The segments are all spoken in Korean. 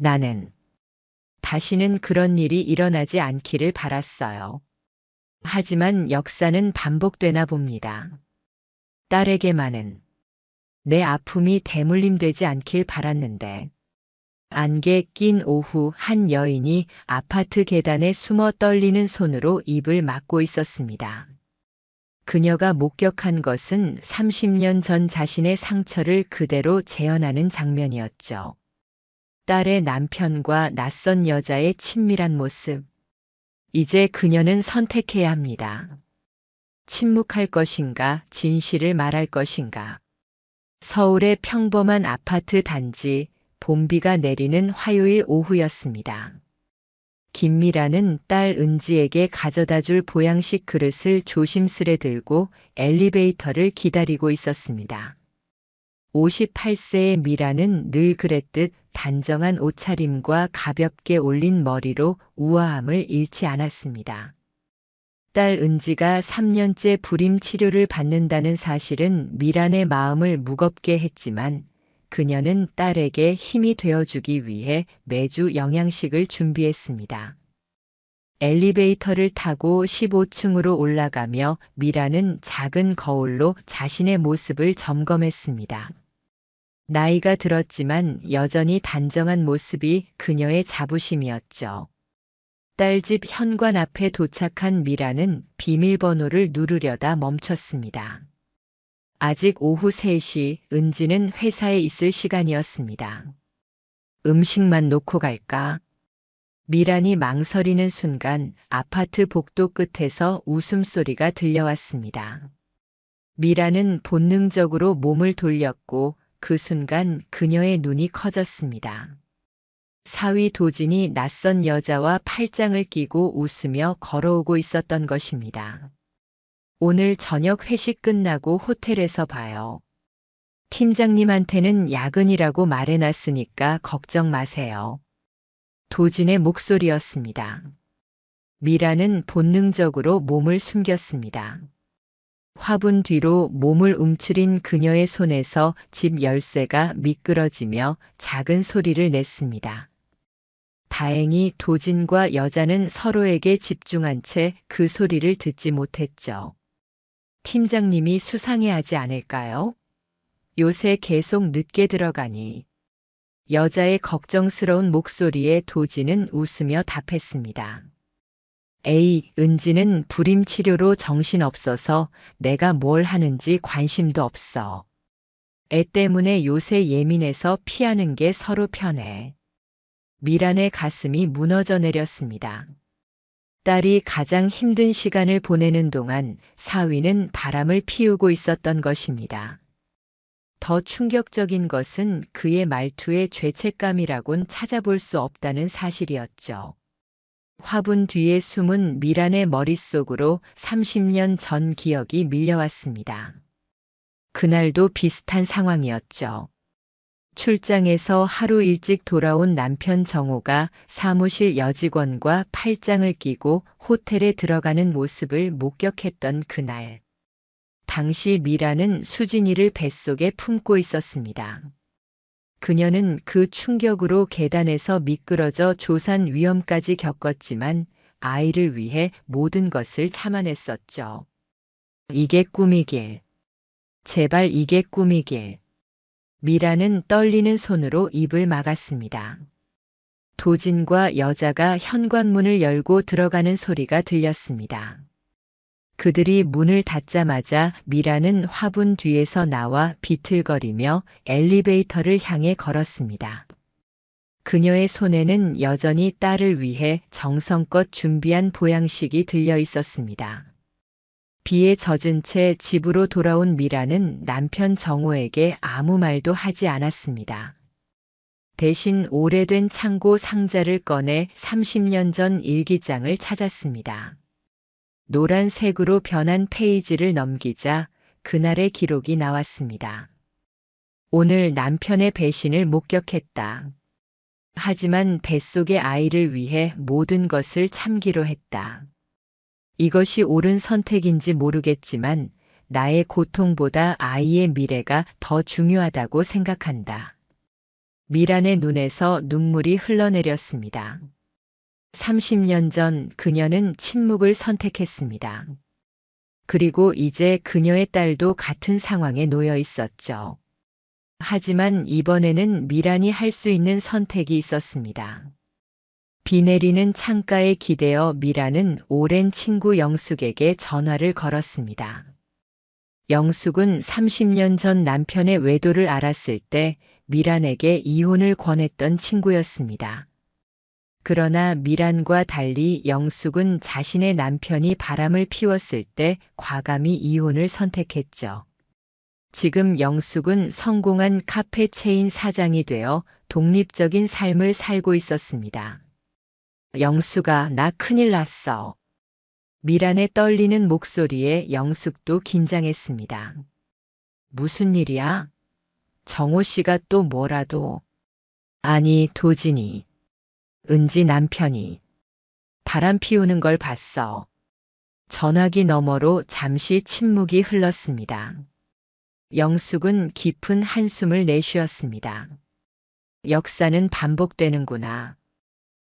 나는 다시는 그런 일이 일어나지 않기를 바랐어요. 하지만 역사는 반복되나 봅니다. 딸에게만은 내 아픔이 대물림되지 않길 바랐는데, 안개 낀 오후 한 여인이 아파트 계단에 숨어 떨리는 손으로 입을 막고 있었습니다. 그녀가 목격한 것은 30년 전 자신의 상처를 그대로 재현하는 장면이었죠. 딸의 남편과 낯선 여자의 친밀한 모습. 이제 그녀는 선택해야 합니다. 침묵할 것인가, 진실을 말할 것인가. 서울의 평범한 아파트 단지, 봄비가 내리는 화요일 오후였습니다. 김미라는 딸 은지에게 가져다 줄 보양식 그릇을 조심스레 들고 엘리베이터를 기다리고 있었습니다. 58세의 미라는 늘 그랬듯 단정한 옷차림과 가볍게 올린 머리로 우아함을 잃지 않았습니다. 딸 은지가 3년째 불임 치료를 받는다는 사실은 미란의 마음을 무겁게 했지만, 그녀는 딸에게 힘이 되어주기 위해 매주 영양식을 준비했습니다. 엘리베이터를 타고 15층으로 올라가며 미라는 작은 거울로 자신의 모습을 점검했습니다. 나이가 들었지만 여전히 단정한 모습이 그녀의 자부심이었죠. 딸 집 현관 앞에 도착한 미라는 비밀번호를 누르려다 멈췄습니다. 아직 오후 3시, 은지는 회사에 있을 시간이었습니다. 음식만 놓고 갈까? 미란이 망설이는 순간 아파트 복도 끝에서 웃음소리가 들려왔습니다. 미란은 본능적으로 몸을 돌렸고 그 순간 그녀의 눈이 커졌습니다. 사위 도진이 낯선 여자와 팔짱을 끼고 웃으며 걸어오고 있었던 것입니다. 오늘 저녁 회식 끝나고 호텔에서 봐요. 팀장님한테는 야근이라고 말해놨으니까 걱정 마세요. 도진의 목소리였습니다. 미라는 본능적으로 몸을 숨겼습니다. 화분 뒤로 몸을 움츠린 그녀의 손에서 집 열쇠가 미끄러지며 작은 소리를 냈습니다. 다행히 도진과 여자는 서로에게 집중한 채 그 소리를 듣지 못했죠. 팀장님이 수상해하지 않을까요? 요새 계속 늦게 들어가니. 여자의 걱정스러운 목소리에 도진은 웃으며 답했습니다. 에이, 은지는 불임 치료로 정신없어서 내가 뭘 하는지 관심도 없어. 애 때문에 요새 예민해서 피하는 게 서로 편해. 미란의 가슴이 무너져 내렸습니다. 딸이 가장 힘든 시간을 보내는 동안 사위는 바람을 피우고 있었던 것입니다. 더 충격적인 것은 그의 말투에 죄책감이라곤 찾아볼 수 없다는 사실이었죠. 화분 뒤에 숨은 미란의 머릿속으로 30년 전 기억이 밀려왔습니다. 그날도 비슷한 상황이었죠. 출장에서 하루 일찍 돌아온 남편 정호가 사무실 여직원과 팔짱을 끼고 호텔에 들어가는 모습을 목격했던 그날. 당시 미라는 수진이를 뱃속에 품고 있었습니다. 그녀는 그 충격으로 계단에서 미끄러져 조산 위험까지 겪었지만 아이를 위해 모든 것을 참아냈었죠. 이게 꿈이길. 제발 이게 꿈이길. 미라는 떨리는 손으로 입을 막았습니다. 도진과 여자가 현관문을 열고 들어가는 소리가 들렸습니다. 그들이 문을 닫자마자 미라는 화분 뒤에서 나와 비틀거리며 엘리베이터를 향해 걸었습니다. 그녀의 손에는 여전히 딸을 위해 정성껏 준비한 보양식이 들려 있었습니다. 비에 젖은 채 집으로 돌아온 미라는 남편 정호에게 아무 말도 하지 않았습니다. 대신 오래된 창고 상자를 꺼내 30년 전 일기장을 찾았습니다. 노란색으로 변한 페이지를 넘기자 그날의 기록이 나왔습니다. 오늘 남편의 배신을 목격했다. 하지만 뱃속의 아이를 위해 모든 것을 참기로 했다. 이것이 옳은 선택인지 모르겠지만 나의 고통보다 아이의 미래가 더 중요하다고 생각한다. 미란의 눈에서 눈물이 흘러내렸습니다. 30년 전 그녀는 침묵을 선택했습니다. 그리고 이제 그녀의 딸도 같은 상황에 놓여 있었죠. 하지만 이번에는 미란이 할 수 있는 선택이 있었습니다. 비 내리는 창가에 기대어 미란은 오랜 친구 영숙에게 전화를 걸었습니다. 영숙은 30년 전 남편의 외도를 알았을 때 미란에게 이혼을 권했던 친구였습니다. 그러나 미란과 달리 영숙은 자신의 남편이 바람을 피웠을 때 과감히 이혼을 선택했죠. 지금 영숙은 성공한 카페 체인 사장이 되어 독립적인 삶을 살고 있었습니다. 영숙아, 나 큰일 났어. 미란의 떨리는 목소리에 영숙도 긴장했습니다. 무슨 일이야? 정호 씨가 또 뭐라도. 아니, 도진이. 은지 남편이 바람 피우는 걸 봤어. 전화기 너머로 잠시 침묵이 흘렀습니다. 영숙은 깊은 한숨을 내쉬었습니다. 역사는 반복되는구나.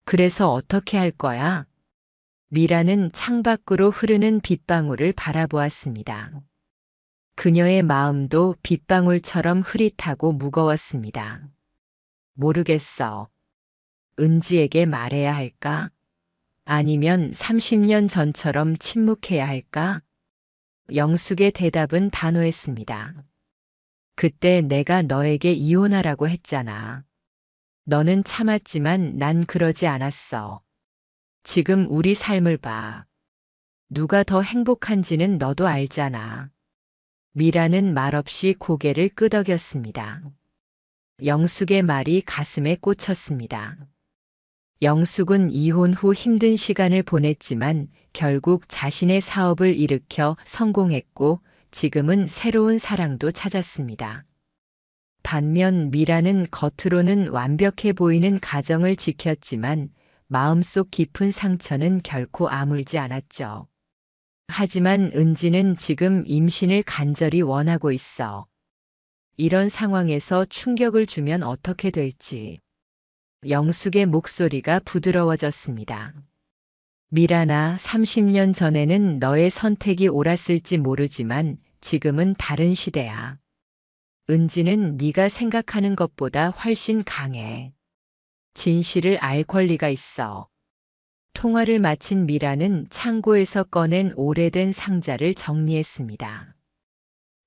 그래서 어떻게 할 거야? 미라는 창밖으로 흐르는 빗방울을 바라보았습니다. 그녀의 마음도 빗방울처럼 흐릿하고 무거웠습니다. 모르겠어. 은지에게 말해야 할까? 아니면 30년 전처럼 침묵해야 할까? 영숙의 대답은 단호했습니다. 그때 내가 너에게 이혼하라고 했잖아. 너는 참았지만 난 그러지 않았어. 지금 우리 삶을 봐. 누가 더 행복한지는 너도 알잖아. 미라는 말없이 고개를 끄덕였습니다. 영숙의 말이 가슴에 꽂혔습니다. 영숙은 이혼 후 힘든 시간을 보냈지만 결국 자신의 사업을 일으켜 성공했고 지금은 새로운 사랑도 찾았습니다. 반면 미라는 겉으로는 완벽해 보이는 가정을 지켰지만 마음속 깊은 상처는 결코 아물지 않았죠. 하지만 은지는 지금 임신을 간절히 원하고 있어. 이런 상황에서 충격을 주면 어떻게 될지. 영숙의 목소리가 부드러워졌습니다. 미란아, 30년 전에는 너의 선택이 옳았을지 모르지만 지금은 다른 시대야. 은지는 네가 생각하는 것보다 훨씬 강해. 진실을 알 권리가 있어. 통화를 마친 미라는 창고에서 꺼낸 오래된 상자를 정리했습니다.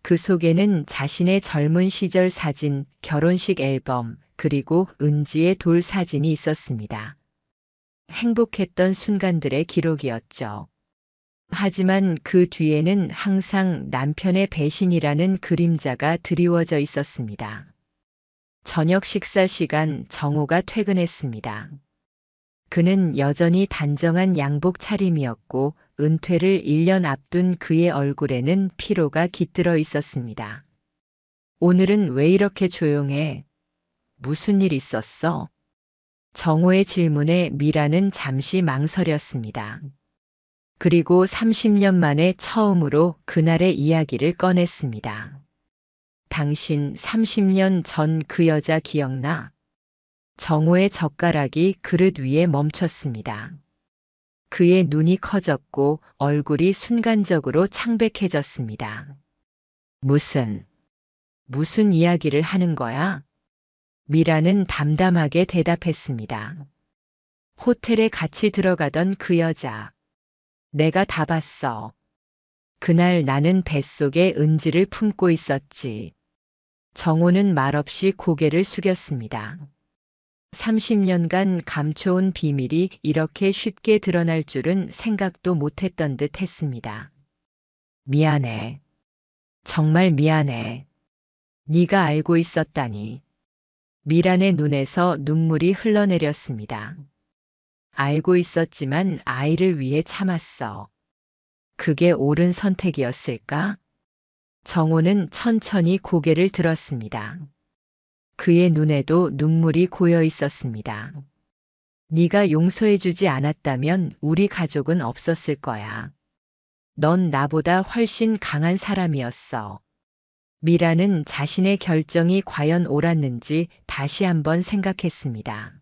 그 속에는 자신의 젊은 시절 사진, 결혼식 앨범, 그리고 은지의 돌 사진이 있었습니다. 행복했던 순간들의 기록이었죠. 하지만 그 뒤에는 항상 남편의 배신이라는 그림자가 드리워져 있었습니다. 저녁 식사 시간 정호가 퇴근했습니다. 그는 여전히 단정한 양복 차림이었고 은퇴를 1년 앞둔 그의 얼굴에는 피로가 깃들어 있었습니다. 오늘은 왜 이렇게 조용해? 무슨 일 있었어? 정호의 질문에 미라는 잠시 망설였습니다. 그리고 30년 만에 처음으로 그날의 이야기를 꺼냈습니다. 당신 30년 전 그 여자 기억나? 정호의 젓가락이 그릇 위에 멈췄습니다. 그의 눈이 커졌고 얼굴이 순간적으로 창백해졌습니다. 무슨 이야기를 하는 거야? 미라는 담담하게 대답했습니다. 호텔에 같이 들어가던 그 여자. 내가 다 봤어. 그날 나는 뱃속에 은지를 품고 있었지. 정호는 말없이 고개를 숙였습니다. 30년간 감춰온 비밀이 이렇게 쉽게 드러날 줄은 생각도 못했던 듯 했습니다. 미안해. 정말 미안해. 네가 알고 있었다니. 미란의 눈에서 눈물이 흘러내렸습니다. 알고 있었지만 아이를 위해 참았어. 그게 옳은 선택이었을까? 정호는 천천히 고개를 들었습니다. 그의 눈에도 눈물이 고여 있었습니다. 네가 용서해주지 않았다면 우리 가족은 없었을 거야. 넌 나보다 훨씬 강한 사람이었어. 미라는 자신의 결정이 과연 옳았는지 다시 한번 생각했습니다.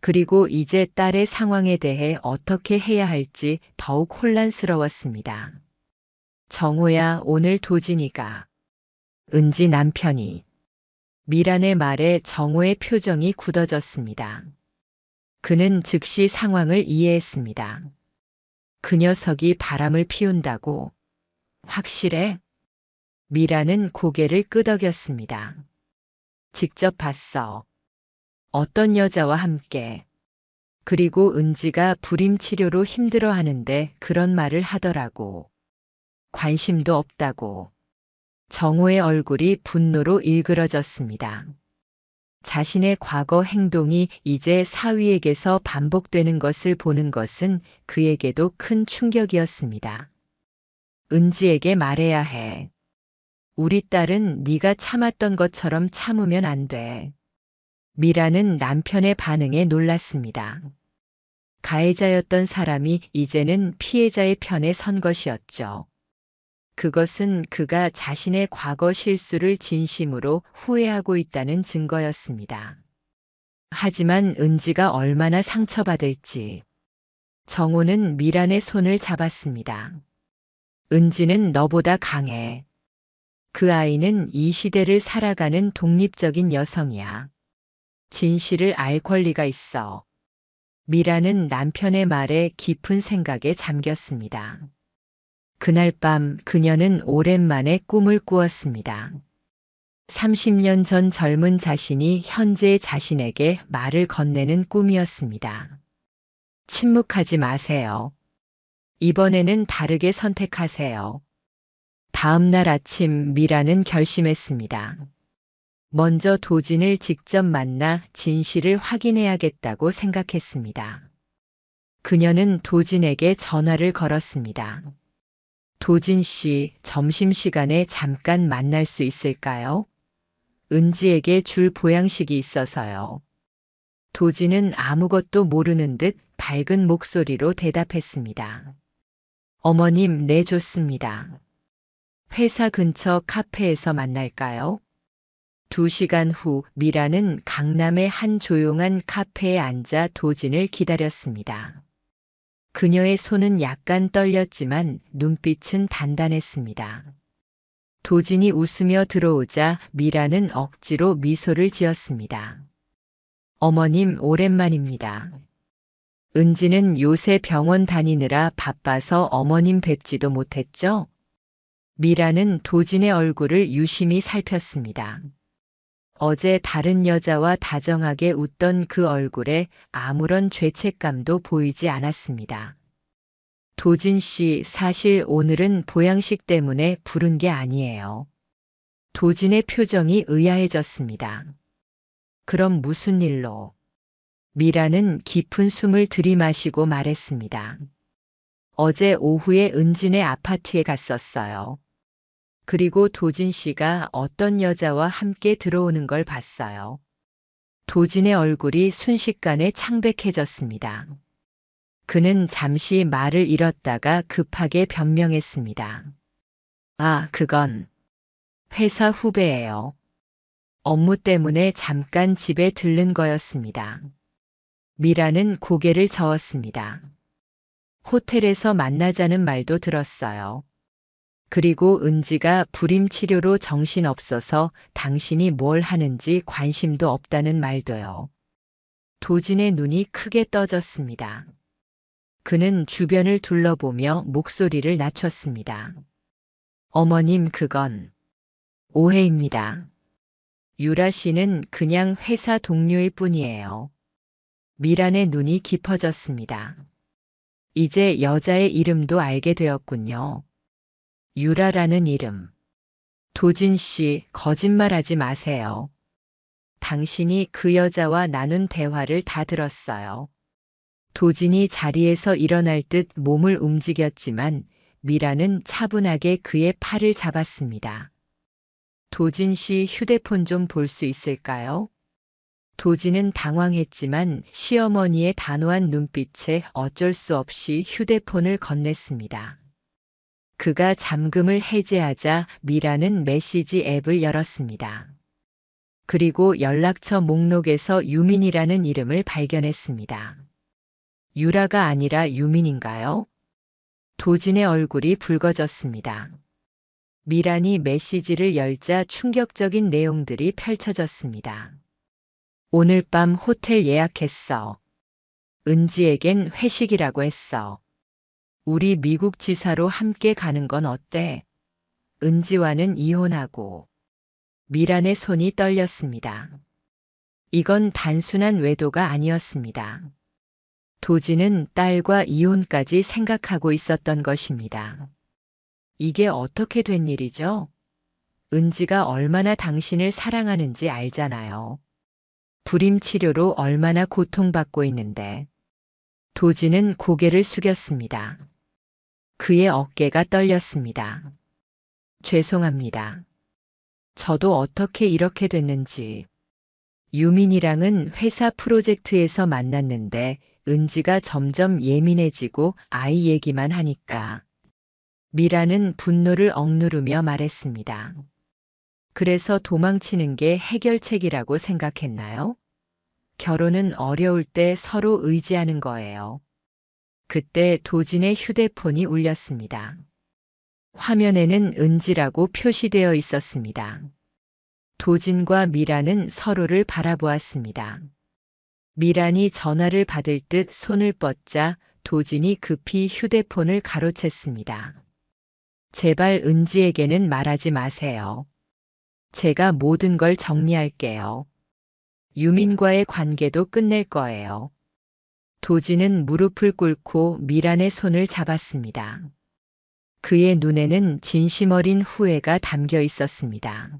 그리고 이제 딸의 상황에 대해 어떻게 해야 할지 더욱 혼란스러웠습니다. 정호야, 오늘 도진이가. 은지 남편이. 미란의 말에 정호의 표정이 굳어졌습니다. 그는 즉시 상황을 이해했습니다. 그 녀석이 바람을 피운다고. 확실해? 미라는 고개를 끄덕였습니다. 직접 봤어. 어떤 여자와 함께. 그리고 은지가 불임 치료로 힘들어 하는데 그런 말을 하더라고. 관심도 없다고. 정호의 얼굴이 분노로 일그러졌습니다. 자신의 과거 행동이 이제 사위에게서 반복되는 것을 보는 것은 그에게도 큰 충격이었습니다. 은지에게 말해야 해. 우리 딸은 네가 참았던 것처럼 참으면 안 돼. 미라는 남편의 반응에 놀랐습니다. 가해자였던 사람이 이제는 피해자의 편에 선 것이었죠. 그것은 그가 자신의 과거 실수를 진심으로 후회하고 있다는 증거였습니다. 하지만 은지가 얼마나 상처받을지. 정호는 미란의 손을 잡았습니다. 은지는 너보다 강해. 그 아이는 이 시대를 살아가는 독립적인 여성이야. 진실을 알 권리가 있어. 미라는 남편의 말에 깊은 생각에 잠겼습니다. 그날 밤 그녀는 오랜만에 꿈을 꾸었습니다. 30년 전 젊은 자신이 현재의 자신에게 말을 건네는 꿈이었습니다. 침묵하지 마세요. 이번에는 다르게 선택하세요. 다음 날 아침 미라는 결심했습니다. 먼저 도진을 직접 만나 진실을 확인해야겠다고 생각했습니다. 그녀는 도진에게 전화를 걸었습니다. 도진 씨, 점심시간에 잠깐 만날 수 있을까요? 은지에게 줄 보양식이 있어서요. 도진은 아무것도 모르는 듯 밝은 목소리로 대답했습니다. 어머님, 네, 좋습니다. 회사 근처 카페에서 만날까요? 2시간 후 미라는 강남의 한 조용한 카페에 앉아 도진을 기다렸습니다. 그녀의 손은 약간 떨렸지만 눈빛은 단단했습니다. 도진이 웃으며 들어오자 미라는 억지로 미소를 지었습니다. 어머님, 오랜만입니다. 은지는 요새 병원 다니느라 바빠서 어머님 뵙지도 못했죠? 미라는 도진의 얼굴을 유심히 살폈습니다. 어제 다른 여자와 다정하게 웃던 그 얼굴에 아무런 죄책감도 보이지 않았습니다. 도진 씨, 사실 오늘은 보양식 때문에 부른 게 아니에요. 도진의 표정이 의아해졌습니다. 그럼 무슨 일로? 미라는 깊은 숨을 들이마시고 말했습니다. 어제 오후에 은진의 아파트에 갔었어요. 그리고 도진 씨가 어떤 여자와 함께 들어오는 걸 봤어요. 도진의 얼굴이 순식간에 창백해졌습니다. 그는 잠시 말을 잃었다가 급하게 변명했습니다. 아, 그건 회사 후배예요. 업무 때문에 잠깐 집에 들른 거였습니다. 미라는 고개를 저었습니다. 호텔에서 만나자는 말도 들었어요. 그리고 은지가 불임 치료로 정신없어서 당신이 뭘 하는지 관심도 없다는 말도요. 도진의 눈이 크게 떠졌습니다. 그는 주변을 둘러보며 목소리를 낮췄습니다. 어머님, 그건 오해입니다. 유라 씨는 그냥 회사 동료일 뿐이에요. 미란의 눈이 깊어졌습니다. 이제 여자의 이름도 알게 되었군요. 유라라는 이름. 도진 씨, 거짓말하지 마세요. 당신이 그 여자와 나눈 대화를 다 들었어요. 도진이 자리에서 일어날 듯 몸을 움직였지만 미라는 차분하게 그의 팔을 잡았습니다. 도진 씨 휴대폰 좀 볼 수 있을까요? 도진은 당황했지만 시어머니의 단호한 눈빛에 어쩔 수 없이 휴대폰을 건넸습니다. 그가 잠금을 해제하자 미라는 메시지 앱을 열었습니다. 그리고 연락처 목록에서 유민이라는 이름을 발견했습니다. 유라가 아니라 유민인가요? 도진의 얼굴이 붉어졌습니다. 미란이 메시지를 열자 충격적인 내용들이 펼쳐졌습니다. 오늘 밤 호텔 예약했어. 은지에겐 회식이라고 했어. 우리 미국 지사로 함께 가는 건 어때? 은지와는 이혼하고. 미란의 손이 떨렸습니다. 이건 단순한 외도가 아니었습니다. 도진은 딸과 이혼까지 생각하고 있었던 것입니다. 이게 어떻게 된 일이죠? 은지가 얼마나 당신을 사랑하는지 알잖아요. 불임 치료로 얼마나 고통받고 있는데. 도진은 고개를 숙였습니다. 그의 어깨가 떨렸습니다. 죄송합니다. 저도 어떻게 이렇게 됐는지. 유민이랑은 회사 프로젝트에서 만났는데 은지가 점점 예민해지고 아이 얘기만 하니까. 미라는 분노를 억누르며 말했습니다. 그래서 도망치는 게 해결책이라고 생각했나요? 결혼은 어려울 때 서로 의지하는 거예요. 그때 도진의 휴대폰이 울렸습니다. 화면에는 은지라고 표시되어 있었습니다. 도진과 미란은 서로를 바라보았습니다. 미란이 전화를 받을 듯 손을 뻗자 도진이 급히 휴대폰을 가로챘습니다. 제발 은지에게는 말하지 마세요. 제가 모든 걸 정리할게요. 유민과의 관계도 끝낼 거예요. 도진은 무릎을 꿇고 미란의 손을 잡았습니다. 그의 눈에는 진심 어린 후회가 담겨 있었습니다.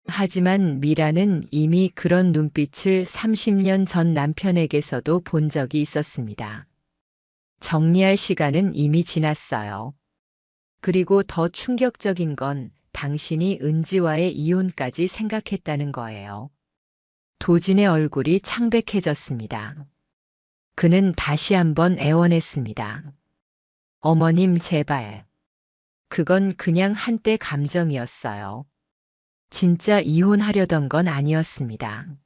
하지만 미란은 이미 그런 눈빛을 30년 전 남편에게서도 본 적이 있었습니다. 정리할 시간은 이미 지났어요. 그리고 더 충격적인 건 당신이 은지와의 이혼까지 생각했다는 거예요. 도진의 얼굴이 창백해졌습니다. 그는 다시 한번 애원했습니다. 어머님 제발. 그건 그냥 한때 감정이었어요. 진짜 이혼하려던 건 아니었습니다.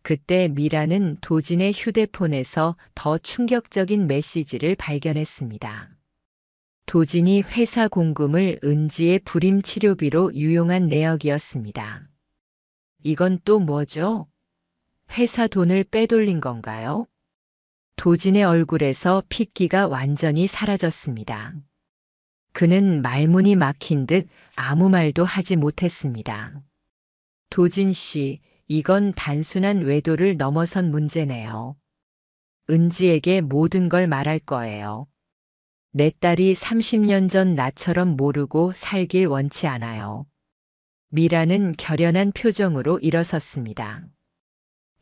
그때 미라는 도진의 휴대폰에서 더 충격적인 메시지를 발견했습니다. 도진이 회사 공금을 은지의 불임 치료비로 유용한 내역이었습니다. 이건 또 뭐죠? 회사 돈을 빼돌린 건가요? 도진의 얼굴에서 핏기가 완전히 사라졌습니다. 그는 말문이 막힌 듯 아무 말도 하지 못했습니다. 도진 씨, 이건 단순한 외도를 넘어선 문제네요. 은지에게 모든 걸 말할 거예요. 내 딸이 30년 전 나처럼 모르고 살길 원치 않아요. 미라는 결연한 표정으로 일어섰습니다.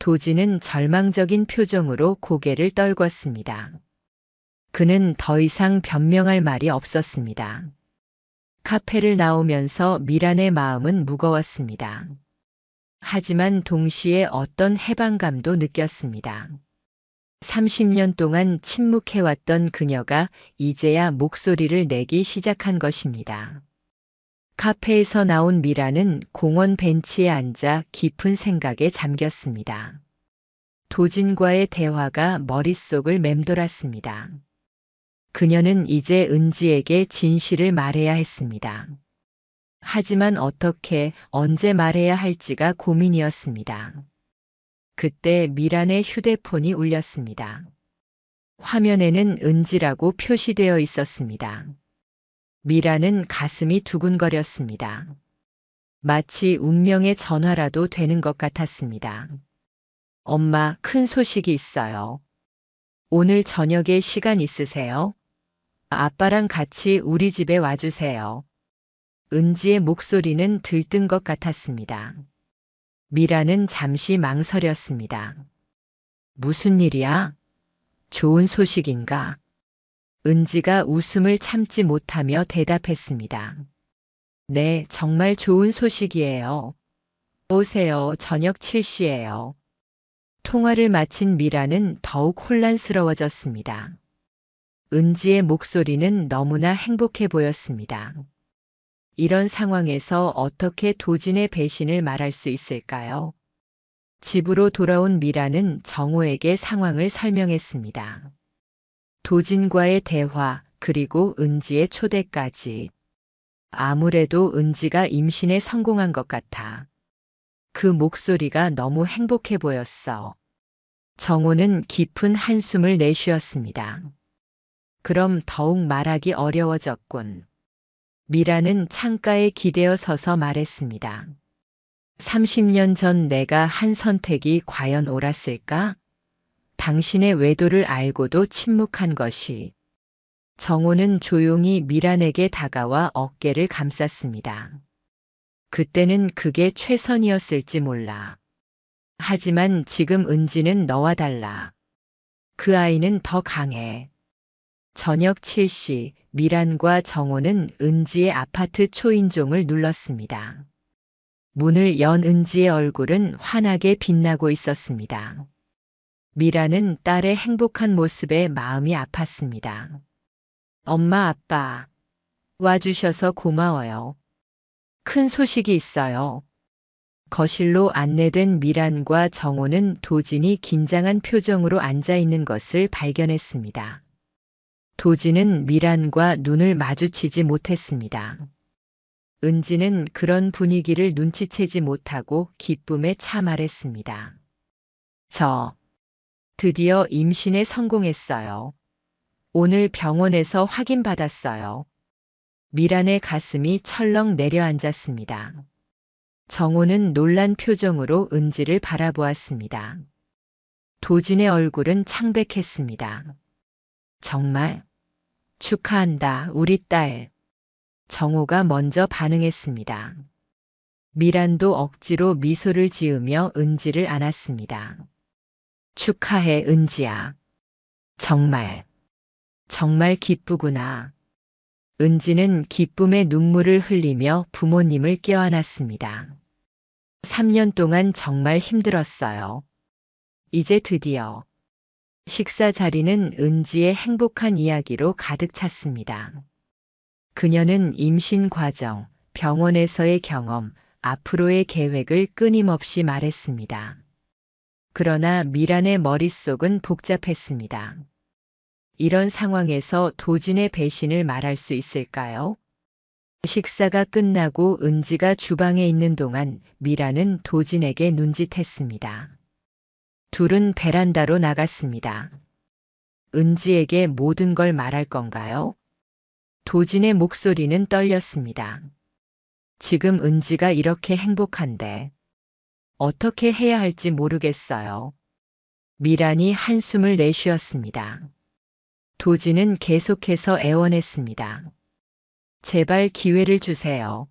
도진은 절망적인 표정으로 고개를 떨궜습니다. 그는 더 이상 변명할 말이 없었습니다. 카페를 나오면서 미란의 마음은 무거웠습니다. 하지만 동시에 어떤 해방감도 느꼈습니다. 30년 동안 침묵해왔던 그녀가 이제야 목소리를 내기 시작한 것입니다. 카페에서 나온 미라는 공원 벤치에 앉아 깊은 생각에 잠겼습니다. 도진과의 대화가 머릿속을 맴돌았습니다. 그녀는 이제 은지에게 진실을 말해야 했습니다. 하지만 어떻게, 언제 말해야 할지가 고민이었습니다. 그때 미란의 휴대폰이 울렸습니다. 화면에는 은지라고 표시되어 있었습니다. 미란은 가슴이 두근거렸습니다. 마치 운명의 전화라도 되는 것 같았습니다. 엄마, 큰 소식이 있어요. 오늘 저녁에 시간 있으세요? 아빠랑 같이 우리 집에 와주세요. 은지의 목소리는 들뜬 것 같았습니다. 미라는 잠시 망설였습니다. 무슨 일이야? 좋은 소식인가? 은지가 웃음을 참지 못하며 대답했습니다. 네, 정말 좋은 소식이에요. 오세요. 저녁 7시예요. 통화를 마친 미라는 더욱 혼란스러워졌습니다. 은지의 목소리는 너무나 행복해 보였습니다. 이런 상황에서 어떻게 도진의 배신을 말할 수 있을까요? 집으로 돌아온 미라는 정호에게 상황을 설명했습니다. 도진과의 대화, 그리고 은지의 초대까지. 아무래도 은지가 임신에 성공한 것 같아. 그 목소리가 너무 행복해 보였어. 정호는 깊은 한숨을 내쉬었습니다. 그럼 더욱 말하기 어려워졌군. 미라는 창가에 기대어 서서 말했습니다. 30년 전 내가 한 선택이 과연 옳았을까? 당신의 외도를 알고도 침묵한 것이. 정호는 조용히 미란에게 다가와 어깨를 감쌌습니다. 그때는 그게 최선이었을지 몰라. 하지만 지금 은지는 너와 달라. 그 아이는 더 강해. 저녁 7시 미란과 정호는 은지의 아파트 초인종을 눌렀습니다. 문을 연 은지의 얼굴은 환하게 빛나고 있었습니다. 미란은 딸의 행복한 모습에 마음이 아팠습니다. 엄마, 아빠, 와주셔서 고마워요. 큰 소식이 있어요. 거실로 안내된 미란과 정호는 도진이 긴장한 표정으로 앉아 있는 것을 발견했습니다. 도진은 미란과 눈을 마주치지 못했습니다. 은지는 그런 분위기를 눈치채지 못하고 기쁨에 차 말했습니다. 저 드디어 임신에 성공했어요. 오늘 병원에서 확인받았어요. 미란의 가슴이 철렁 내려앉았습니다. 정호는 놀란 표정으로 은지를 바라보았습니다. 도진의 얼굴은 창백했습니다. 정말? 축하한다, 우리 딸. 정호가 먼저 반응했습니다. 미란도 억지로 미소를 지으며 은지를 안았습니다. 축하해, 은지야. 정말 기쁘구나. 은지는 기쁨의 눈물을 흘리며 부모님을 껴안았습니다. 3년 동안 정말 힘들었어요. 이제 드디어. 식사 자리는 은지의 행복한 이야기로 가득 찼습니다. 그녀는 임신 과정, 병원에서의 경험, 앞으로의 계획을 끊임없이 말했습니다. 그러나 미란의 머릿속은 복잡했습니다. 이런 상황에서 도진의 배신을 말할 수 있을까요? 식사가 끝나고 은지가 주방에 있는 동안 미란은 도진에게 눈짓했습니다. 둘은 베란다로 나갔습니다. 은지에게 모든 걸 말할 건가요? 도진의 목소리는 떨렸습니다. 지금 은지가 이렇게 행복한데 어떻게 해야 할지 모르겠어요. 미란이 한숨을 내쉬었습니다. 도진은 계속해서 애원했습니다. 제발 기회를 주세요.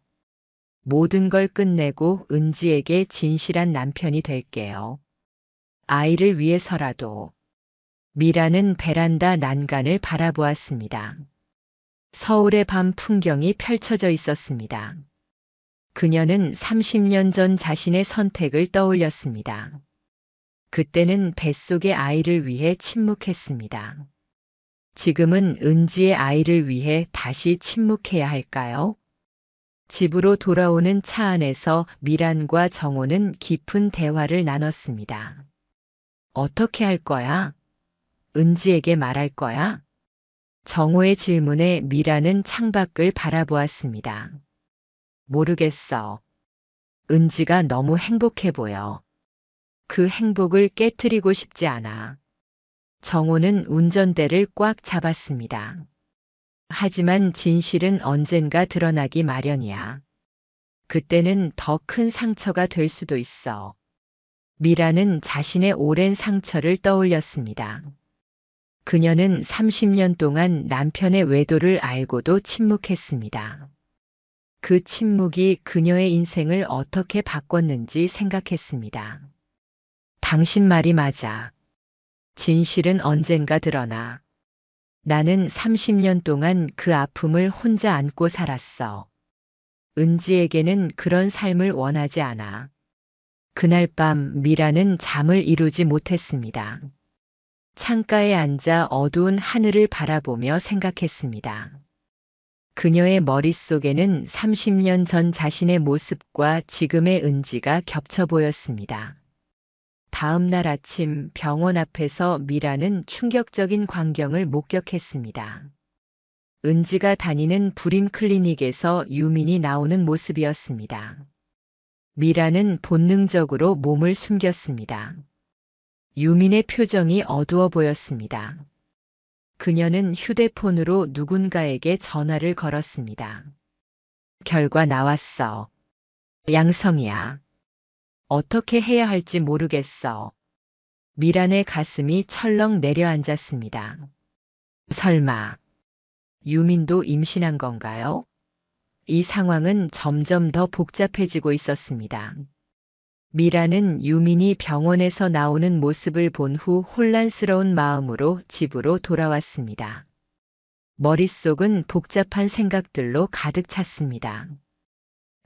모든 걸 끝내고 은지에게 진실한 남편이 될게요. 아이를 위해서라도. 미라는 베란다 난간을 바라보았습니다. 서울의 밤 풍경이 펼쳐져 있었습니다. 그녀는 30년 전 자신의 선택을 떠올렸습니다. 그때는 뱃속의 아이를 위해 침묵했습니다. 지금은 은지의 아이를 위해 다시 침묵해야 할까요? 집으로 돌아오는 차 안에서 미란과 정호는 깊은 대화를 나눴습니다. 어떻게 할 거야? 은지에게 말할 거야? 정호의 질문에 미란은 창밖을 바라보았습니다. 모르겠어. 은지가 너무 행복해 보여. 그 행복을 깨트리고 싶지 않아. 정호는 운전대를 꽉 잡았습니다. 하지만 진실은 언젠가 드러나기 마련이야. 그때는 더 큰 상처가 될 수도 있어. 미라는 자신의 오랜 상처를 떠올렸습니다. 그녀는 30년 동안 남편의 외도를 알고도 침묵했습니다. 그 침묵이 그녀의 인생을 어떻게 바꿨는지 생각했습니다. 당신 말이 맞아. 진실은 언젠가 드러나. 나는 30년 동안 그 아픔을 혼자 안고 살았어. 은지에게는 그런 삶을 원하지 않아. 그날 밤 미라는 잠을 이루지 못했습니다. 창가에 앉아 어두운 하늘을 바라보며 생각했습니다. 그녀의 머릿속에는 30년 전 자신의 모습과 지금의 은지가 겹쳐 보였습니다. 다음 날 아침 병원 앞에서 미라는 충격적인 광경을 목격했습니다. 은지가 다니는 불임 클리닉에서 유민이 나오는 모습이었습니다. 미라는 본능적으로 몸을 숨겼습니다. 유민의 표정이 어두워 보였습니다. 그녀는 휴대폰으로 누군가에게 전화를 걸었습니다. 결과 나왔어. 양성이야. 어떻게 해야 할지 모르겠어. 미란의 가슴이 철렁 내려앉았습니다. 설마 유민도 임신한 건가요? 이 상황은 점점 더 복잡해지고 있었습니다. 미라는 유민이 병원에서 나오는 모습을 본 후 혼란스러운 마음으로 집으로 돌아왔습니다. 머릿속은 복잡한 생각들로 가득 찼습니다.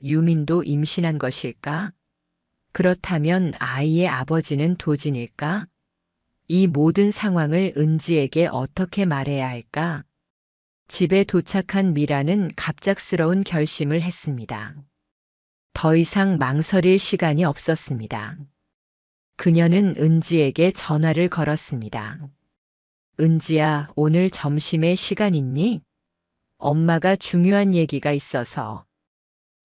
유민도 임신한 것일까? 그렇다면 아이의 아버지는 도진일까? 이 모든 상황을 은지에게 어떻게 말해야 할까? 집에 도착한 미라는 갑작스러운 결심을 했습니다. 더 이상 망설일 시간이 없었습니다. 그녀는 은지에게 전화를 걸었습니다. 은지야, 오늘 점심에 시간 있니? 엄마가 중요한 얘기가 있어서.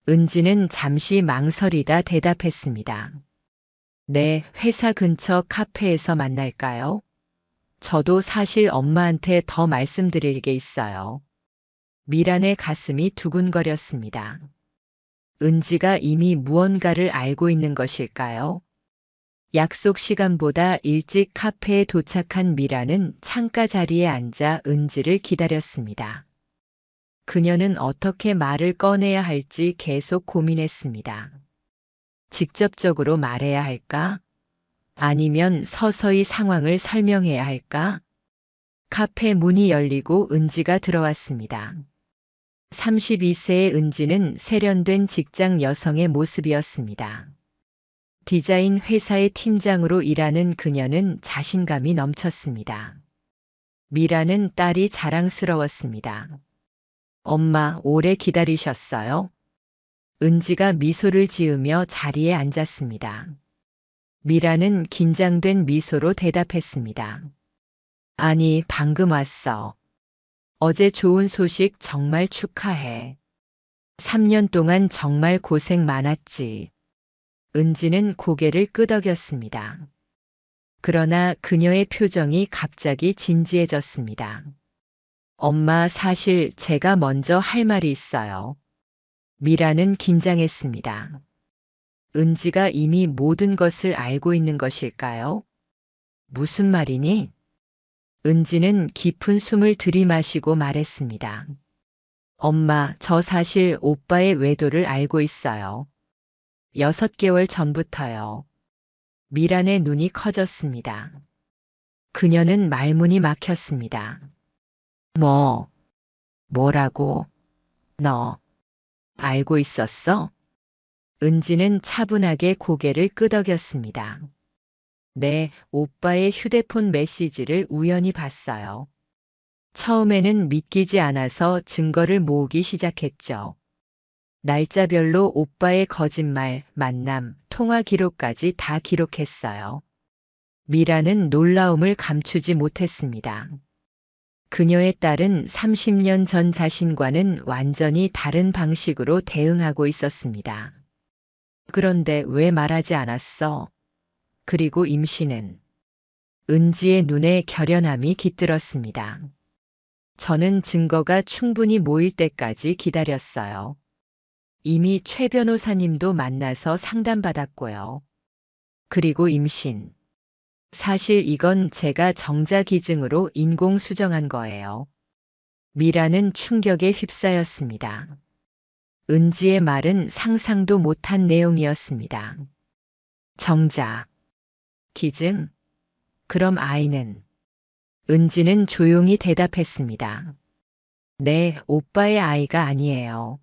은지는 잠시 망설이다 대답했습니다. 네, 회사 근처 카페에서 만날까요? 저도 사실 엄마한테 더 말씀드릴 게 있어요. 미란의 가슴이 두근거렸습니다. 은지가 이미 무언가를 알고 있는 것일까요? 약속 시간보다 일찍 카페에 도착한 미라는 창가 자리에 앉아 은지를 기다렸습니다. 그녀는 어떻게 말을 꺼내야 할지 계속 고민했습니다. 직접적으로 말해야 할까? 아니면 서서히 상황을 설명해야 할까? 카페 문이 열리고 은지가 들어왔습니다. 32세의 은지는 세련된 직장 여성의 모습이었습니다. 디자인 회사의 팀장으로 일하는 그녀는 자신감이 넘쳤습니다. 미라는 딸이 자랑스러웠습니다. 엄마, 오래 기다리셨어요? 은지가 미소를 지으며 자리에 앉았습니다. 미라는 긴장된 미소로 대답했습니다. 아니, 방금 왔어. 어제 좋은 소식 정말 축하해. 3년 동안 정말 고생 많았지. 은지는 고개를 끄덕였습니다. 그러나 그녀의 표정이 갑자기 진지해졌습니다. 엄마, 사실 제가 먼저 할 말이 있어요. 미라는 긴장했습니다. 은지가 이미 모든 것을 알고 있는 것일까요? 무슨 말이니? 은지는 깊은 숨을 들이마시고 말했습니다. 엄마, 저 사실 오빠의 외도를 알고 있어요. 6개월 전부터요. 미란의 눈이 커졌습니다. 그녀는 말문이 막혔습니다. 뭐라고? 너 알고 있었어? 은지는 차분하게 고개를 끄덕였습니다. 네, 오빠의 휴대폰 메시지를 우연히 봤어요. 처음에는 믿기지 않아서 증거를 모으기 시작했죠. 날짜별로 오빠의 거짓말, 만남, 통화 기록까지 다 기록했어요. 미라는 놀라움을 감추지 못했습니다. 그녀의 딸은 30년 전 자신과는 완전히 다른 방식으로 대응하고 있었습니다. 그런데 왜 말하지 않았어? 그리고 임신은? 은지의 눈에 결연함이 깃들었습니다. 저는 증거가 충분히 모일 때까지 기다렸어요. 이미 최 변호사님도 만나서 상담받았고요. 그리고 임신. 사실 이건 제가 정자기증으로 인공 수정한 거예요. 미라는 충격에 휩싸였습니다. 은지의 말은 상상도 못한 내용이었습니다. 정자. 기증? 그럼 아이는? 은지는 조용히 대답했습니다. 네, 오빠의 아이가 아니에요.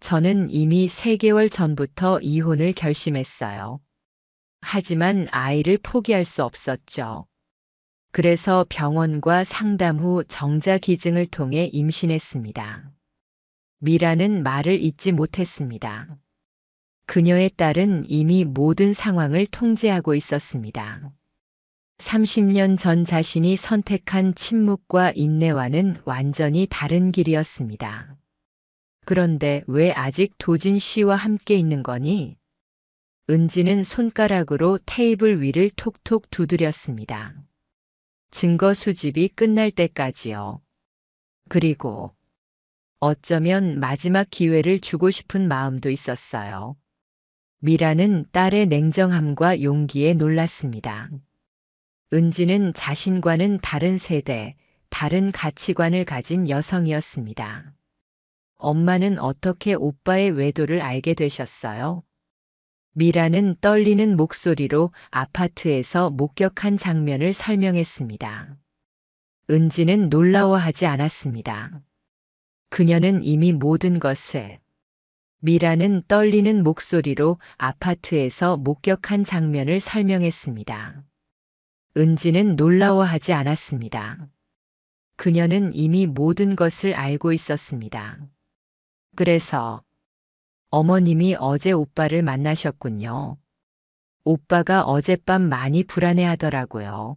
저는 이미 3개월 전부터 이혼을 결심했어요. 하지만 아이를 포기할 수 없었죠. 그래서 병원과 상담 후 정자 기증을 통해 임신했습니다. 미라는 말을 잇지 못했습니다. 그녀의 딸은 이미 모든 상황을 통제하고 있었습니다. 30년 전 자신이 선택한 침묵과 인내와는 완전히 다른 길이었습니다. 그런데 왜 아직 도진 씨와 함께 있는 거니? 은지는 손가락으로 테이블 위를 톡톡 두드렸습니다. 증거 수집이 끝날 때까지요. 그리고 어쩌면 마지막 기회를 주고 싶은 마음도 있었어요. 미라는 딸의 냉정함과 용기에 놀랐습니다. 은지는 자신과는 다른 세대, 다른 가치관을 가진 여성이었습니다. 엄마는 어떻게 오빠의 외도를 알게 되셨어요? 미라는 떨리는 목소리로 아파트에서 목격한 장면을 설명했습니다. 은지는 놀라워하지 않았습니다. 그녀는 이미 모든 것을. 미라는 떨리는 목소리로 아파트에서 목격한 장면을 설명했습니다. 은지는 놀라워하지 않았습니다. 그녀는 이미 모든 것을 알고 있었습니다. 그래서 어머님이 어제 오빠를 만나셨군요. 오빠가 어젯밤 많이 불안해하더라고요.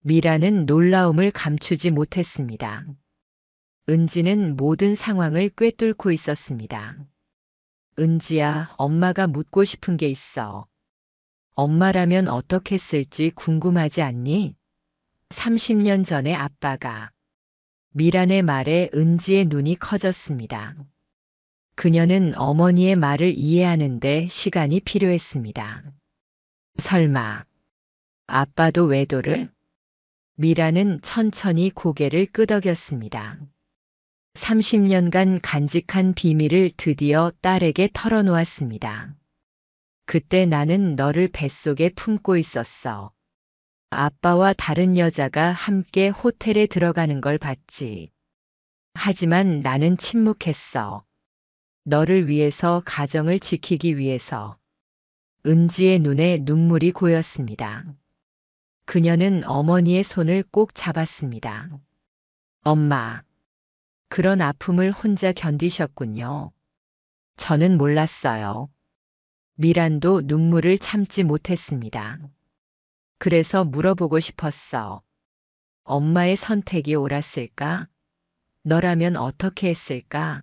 미라는 놀라움을 감추지 못했습니다. 은지는 모든 상황을 꿰뚫고 있었습니다. 은지야, 엄마가 묻고 싶은 게 있어. 엄마라면 어떻게 했을지 궁금하지 않니? 30년 전에 아빠가. 미란의 말에 은지의 눈이 커졌습니다. 그녀는 어머니의 말을 이해하는데 시간이 필요했습니다. 설마 아빠도 외도를? 미라는 천천히 고개를 끄덕였습니다. 30년간 간직한 비밀을 드디어 딸에게 털어놓았습니다. 그때 나는 너를 뱃속에 품고 있었어. 아빠와 다른 여자가 함께 호텔에 들어가는 걸 봤지. 하지만 나는 침묵했어. 너를 위해서, 가정을 지키기 위해서. 은지의 눈에 눈물이 고였습니다. 그녀는 어머니의 손을 꼭 잡았습니다. 엄마, 그런 아픔을 혼자 견디셨군요. 저는 몰랐어요. 미란도 눈물을 참지 못했습니다. 그래서 물어보고 싶었어. 엄마의 선택이 옳았을까? 너라면 어떻게 했을까?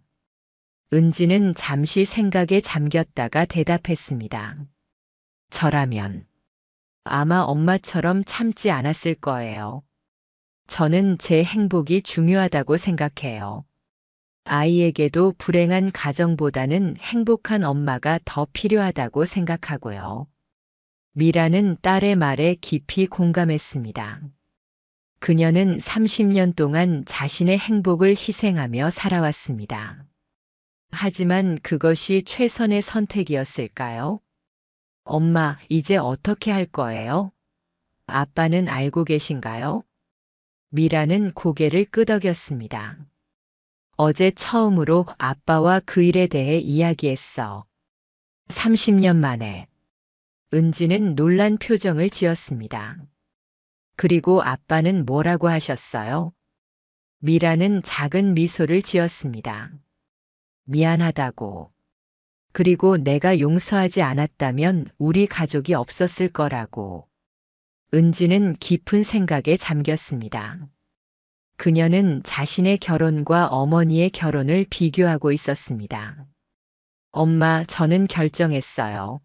은지는 잠시 생각에 잠겼다가 대답했습니다. 저라면 아마 엄마처럼 참지 않았을 거예요. 저는 제 행복이 중요하다고 생각해요. 아이에게도 불행한 가정보다는 행복한 엄마가 더 필요하다고 생각하고요. 미라는 딸의 말에 깊이 공감했습니다. 그녀는 30년 동안 자신의 행복을 희생하며 살아왔습니다. 하지만 그것이 최선의 선택이었을까요? 엄마, 이제 어떻게 할 거예요? 아빠는 알고 계신가요? 미라는 고개를 끄덕였습니다. 어제 처음으로 아빠와 그 일에 대해 이야기했어. 30년 만에. 은지는 놀란 표정을 지었습니다. 그리고 아빠는 뭐라고 하셨어요? 미라는 작은 미소를 지었습니다. 미안하다고. 그리고 내가 용서하지 않았다면 우리 가족이 없었을 거라고. 은지는 깊은 생각에 잠겼습니다. 그녀는 자신의 결혼과 어머니의 결혼을 비교하고 있었습니다. 엄마, 저는 결정했어요.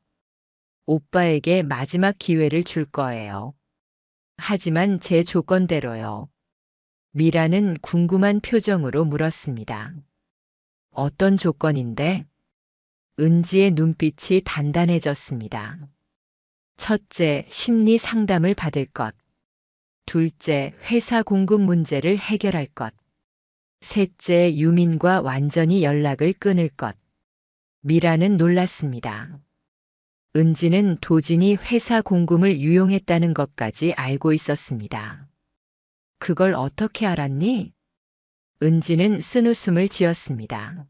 오빠에게 마지막 기회를 줄 거예요. 하지만 제 조건대로요. 미라는 궁금한 표정으로 물었습니다. 어떤 조건인데? 은지의 눈빛이 단단해졌습니다. 첫째, 심리 상담을 받을 것. 둘째, 회사 공급 문제를 해결할 것. 셋째, 유민과 완전히 연락을 끊을 것. 미라는 놀랐습니다. 은지는 도진이 회사 공금을 유용했다는 것까지 알고 있었습니다. 그걸 어떻게 알았니? 은지는 쓴웃음을 지었습니다.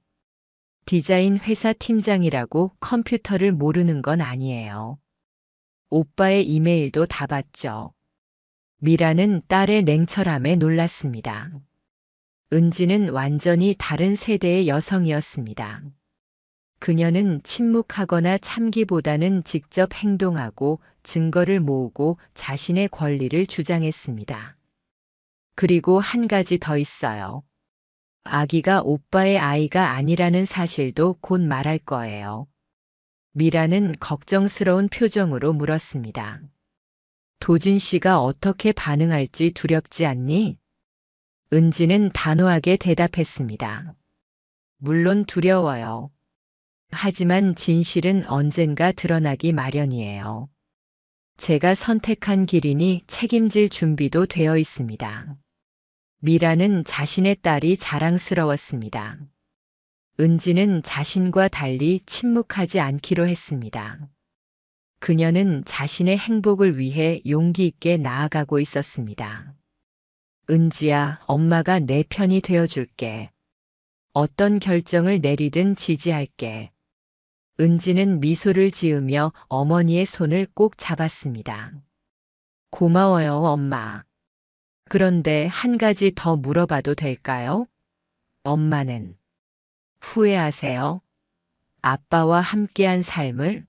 디자인 회사 팀장이라고 컴퓨터를 모르는 건 아니에요. 오빠의 이메일도 다 봤죠. 미라는 딸의 냉철함에 놀랐습니다. 은지는 완전히 다른 세대의 여성이었습니다. 그녀는 침묵하거나 참기보다는 직접 행동하고 증거를 모으고 자신의 권리를 주장했습니다. 그리고 한 가지 더 있어요. 아기가 오빠의 아이가 아니라는 사실도 곧 말할 거예요. 미라는 걱정스러운 표정으로 물었습니다. 도진 씨가 어떻게 반응할지 두렵지 않니? 은지는 단호하게 대답했습니다. 물론 두려워요. 하지만 진실은 언젠가 드러나기 마련이에요. 제가 선택한 길이니 책임질 준비도 되어 있습니다. 미라는 자신의 딸이 자랑스러웠습니다. 은지는 자신과 달리 침묵하지 않기로 했습니다. 그녀는 자신의 행복을 위해 용기 있게 나아가고 있었습니다. 은지야, 엄마가 내 편이 되어줄게. 어떤 결정을 내리든 지지할게. 은지는 미소를 지으며 어머니의 손을 꼭 잡았습니다. 고마워요, 엄마. 그런데 한 가지 더 물어봐도 될까요? 엄마는 후회하세요? 아빠와 함께한 삶을?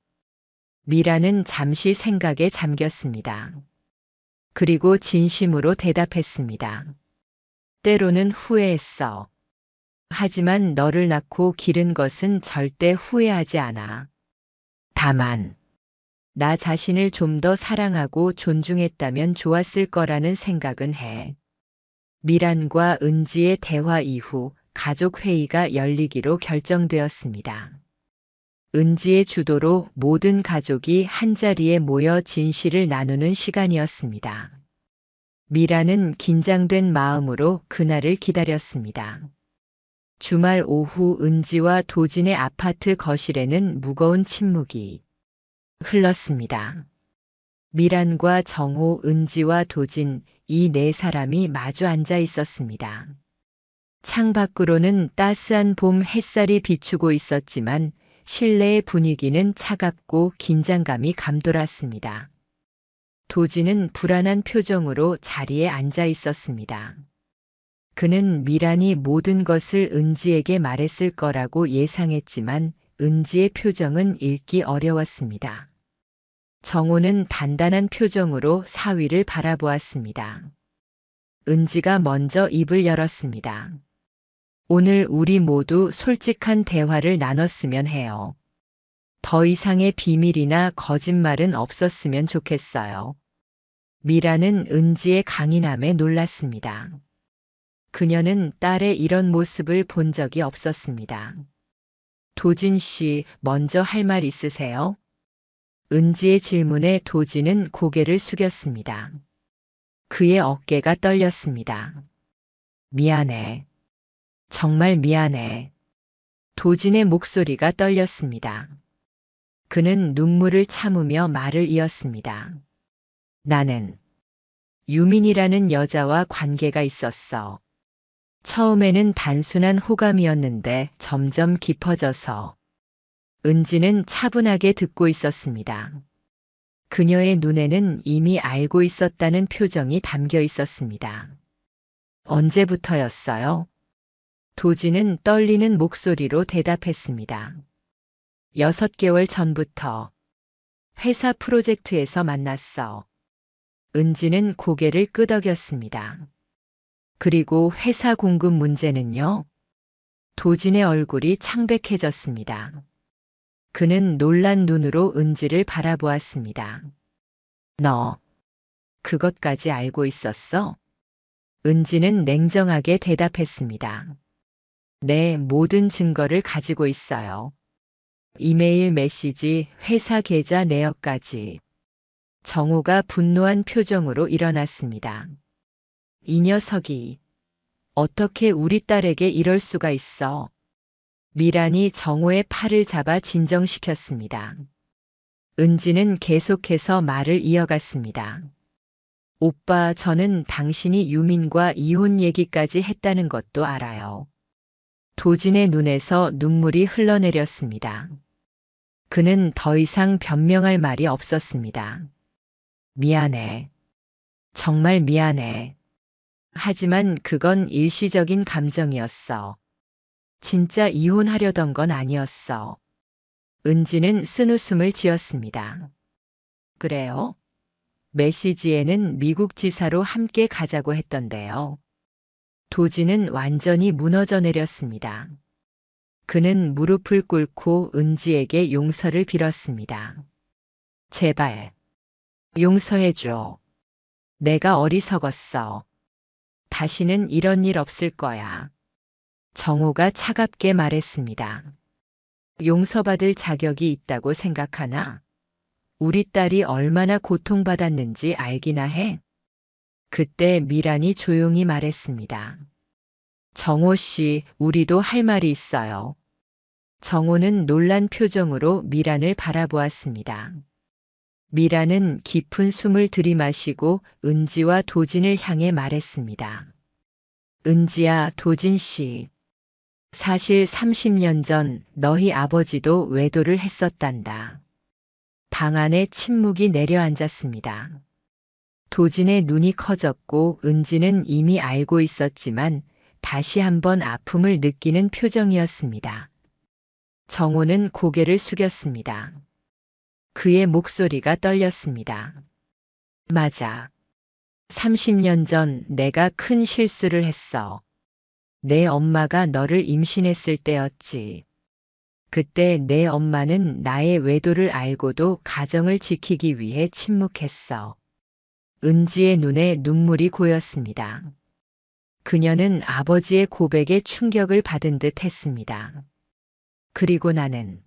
미라는 잠시 생각에 잠겼습니다. 그리고 진심으로 대답했습니다. 때로는 후회했어. 하지만 너를 낳고 기른 것은 절대 후회하지 않아. 다만, 나 자신을 좀 더 사랑하고 존중했다면 좋았을 거라는 생각은 해. 미란과 은지의 대화 이후 가족 회의가 열리기로 결정되었습니다. 은지의 주도로 모든 가족이 한자리에 모여 진실을 나누는 시간이었습니다. 미라는 긴장된 마음으로 그날을 기다렸습니다. 주말 오후 은지와 도진의 아파트 거실에는 무거운 침묵이 흘렀습니다. 미란과 정호, 은지와 도진, 이 네 사람이 마주 앉아 있었습니다. 창밖으로는 따스한 봄 햇살이 비추고 있었지만 실내의 분위기는 차갑고 긴장감이 감돌았습니다. 도진은 불안한 표정으로 자리에 앉아 있었습니다. 그는 미란이 모든 것을 은지에게 말했을 거라고 예상했지만 은지의 표정은 읽기 어려웠습니다. 정호는 단단한 표정으로 사위를 바라보았습니다. 은지가 먼저 입을 열었습니다. 오늘 우리 모두 솔직한 대화를 나눴으면 해요. 더 이상의 비밀이나 거짓말은 없었으면 좋겠어요. 미라는 은지의 강인함에 놀랐습니다. 그녀는 딸의 이런 모습을 본 적이 없었습니다. 도진 씨, 먼저 할 말 있으세요? 은지의 질문에 도진은 고개를 숙였습니다. 그의 어깨가 떨렸습니다. 미안해. 정말 미안해. 도진의 목소리가 떨렸습니다. 그는 눈물을 참으며 말을 이었습니다. 나는 유민이라는 여자와 관계가 있었어. 처음에는 단순한 호감이었는데 점점 깊어져서. 은지는 차분하게 듣고 있었습니다. 그녀의 눈에는 이미 알고 있었다는 표정이 담겨 있었습니다. 언제부터였어요? 도진은 떨리는 목소리로 대답했습니다. 6개월 전부터. 회사 프로젝트에서 만났어. 은지는 고개를 끄덕였습니다. 그리고 회사 공급 문제는요? 도진의 얼굴이 창백해졌습니다. 그는 놀란 눈으로 은지를 바라보았습니다. 너, 그것까지 알고 있었어? 은지는 냉정하게 대답했습니다. 네, 모든 증거를 가지고 있어요. 이메일 메시지, 회사 계좌 내역까지. 정호가 분노한 표정으로 일어났습니다. 이 녀석이 어떻게 우리 딸에게 이럴 수가 있어? 미란이 정호의 팔을 잡아 진정시켰습니다. 은지는 계속해서 말을 이어갔습니다. 오빠, 저는 당신이 유민과 이혼 얘기까지 했다는 것도 알아요. 도진의 눈에서 눈물이 흘러내렸습니다. 그는 더 이상 변명할 말이 없었습니다. 미안해. 정말 미안해. 하지만 그건 일시적인 감정이었어. 진짜 이혼하려던 건 아니었어. 은지는 쓴웃음을 지었습니다. 그래요? 메시지에는 미국 지사로 함께 가자고 했던데요. 도지는 완전히 무너져 내렸습니다. 그는 무릎을 꿇고 은지에게 용서를 빌었습니다. 제발, 용서해줘. 내가 어리석었어. 다시는 이런 일 없을 거야. 정호가 차갑게 말했습니다. 용서받을 자격이 있다고 생각하나? 우리 딸이 얼마나 고통받았는지 알기나 해? 그때 미란이 조용히 말했습니다. 정호 씨, 우리도 할 말이 있어요. 정호는 놀란 표정으로 미란을 바라보았습니다. 미란은 깊은 숨을 들이마시고 은지와 도진을 향해 말했습니다. 은지야, 도진 씨. 사실 30년 전 너희 아버지도 외도를 했었단다. 방 안에 침묵이 내려앉았습니다. 도진의 눈이 커졌고 은지는 이미 알고 있었지만 다시 한번 아픔을 느끼는 표정이었습니다. 정호는 고개를 숙였습니다. 그의 목소리가 떨렸습니다. 맞아. 30년 전 내가 큰 실수를 했어. 내 엄마가 너를 임신했을 때였지. 그때 내 엄마는 나의 외도를 알고도 가정을 지키기 위해 침묵했어. 은지의 눈에 눈물이 고였습니다. 그녀는 아버지의 고백에 충격을 받은 듯 했습니다. 그리고 나는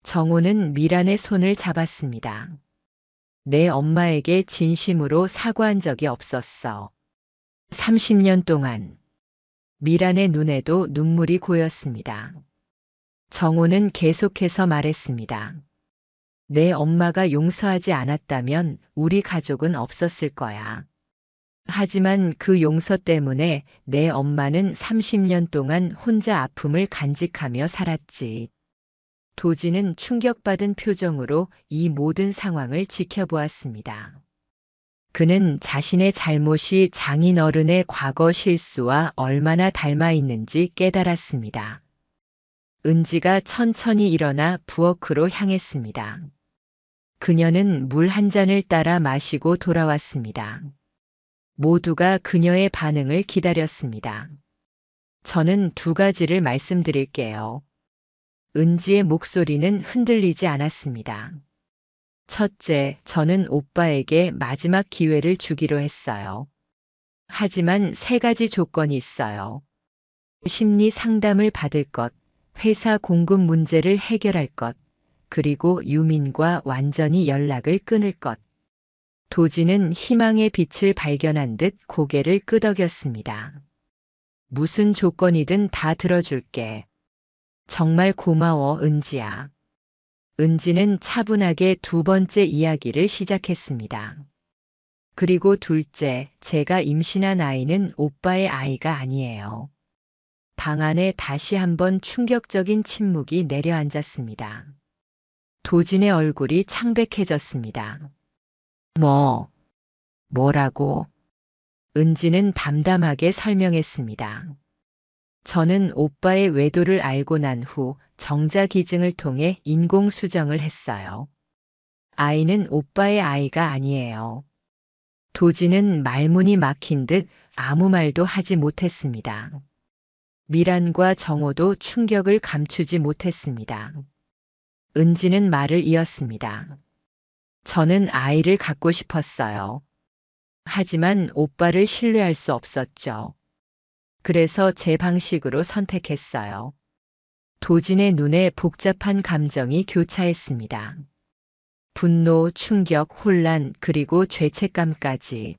정호는 미란의 손을 잡았습니다. 내 엄마에게 진심으로 사과한 적이 없었어. 30년 동안 미란의 눈에도 눈물이 고였습니다. 정호는 계속해서 말했습니다. 내 엄마가 용서하지 않았다면 우리 가족은 없었을 거야. 하지만 그 용서 때문에 내 엄마는 30년 동안 혼자 아픔을 간직하며 살았지. 도지는 충격받은 표정으로 이 모든 상황을 지켜보았습니다. 그는 자신의 잘못이 장인어른의 과거 실수와 얼마나 닮아 있는지 깨달았습니다. 은지가 천천히 일어나 부엌으로 향했습니다. 그녀는 물 한 잔을 따라 마시고 돌아왔습니다. 모두가 그녀의 반응을 기다렸습니다. 저는 두 가지를 말씀드릴게요. 은지의 목소리는 흔들리지 않았습니다. 첫째, 저는 오빠에게 마지막 기회를 주기로 했어요. 하지만 세 가지 조건이 있어요. 심리 상담을 받을 것, 회사 공급 문제를 해결할 것, 그리고 유민과 완전히 연락을 끊을 것. 도지는 희망의 빛을 발견한 듯 고개를 끄덕였습니다. 무슨 조건이든 다 들어줄게. 정말 고마워, 은지야. 은지는 차분하게 두 번째 이야기를 시작했습니다. 그리고 둘째, 제가 임신한 아이는 오빠의 아이가 아니에요. 방 안에 다시 한번 충격적인 침묵이 내려앉았습니다. 도진의 얼굴이 창백해졌습니다. 뭐라고? 은지는 담담하게 설명했습니다. 저는 오빠의 외도를 알고 난 후 정자기증을 통해 인공수정을 했어요. 아이는 오빠의 아이가 아니에요. 도지는 말문이 막힌 듯 아무 말도 하지 못했습니다. 미란과 정호도 충격을 감추지 못했습니다. 은지는 말을 이었습니다. 저는 아이를 갖고 싶었어요. 하지만 오빠를 신뢰할 수 없었죠. 그래서 제 방식으로 선택했어요. 도진의 눈에 복잡한 감정이 교차했습니다. 분노, 충격, 혼란, 그리고 죄책감까지.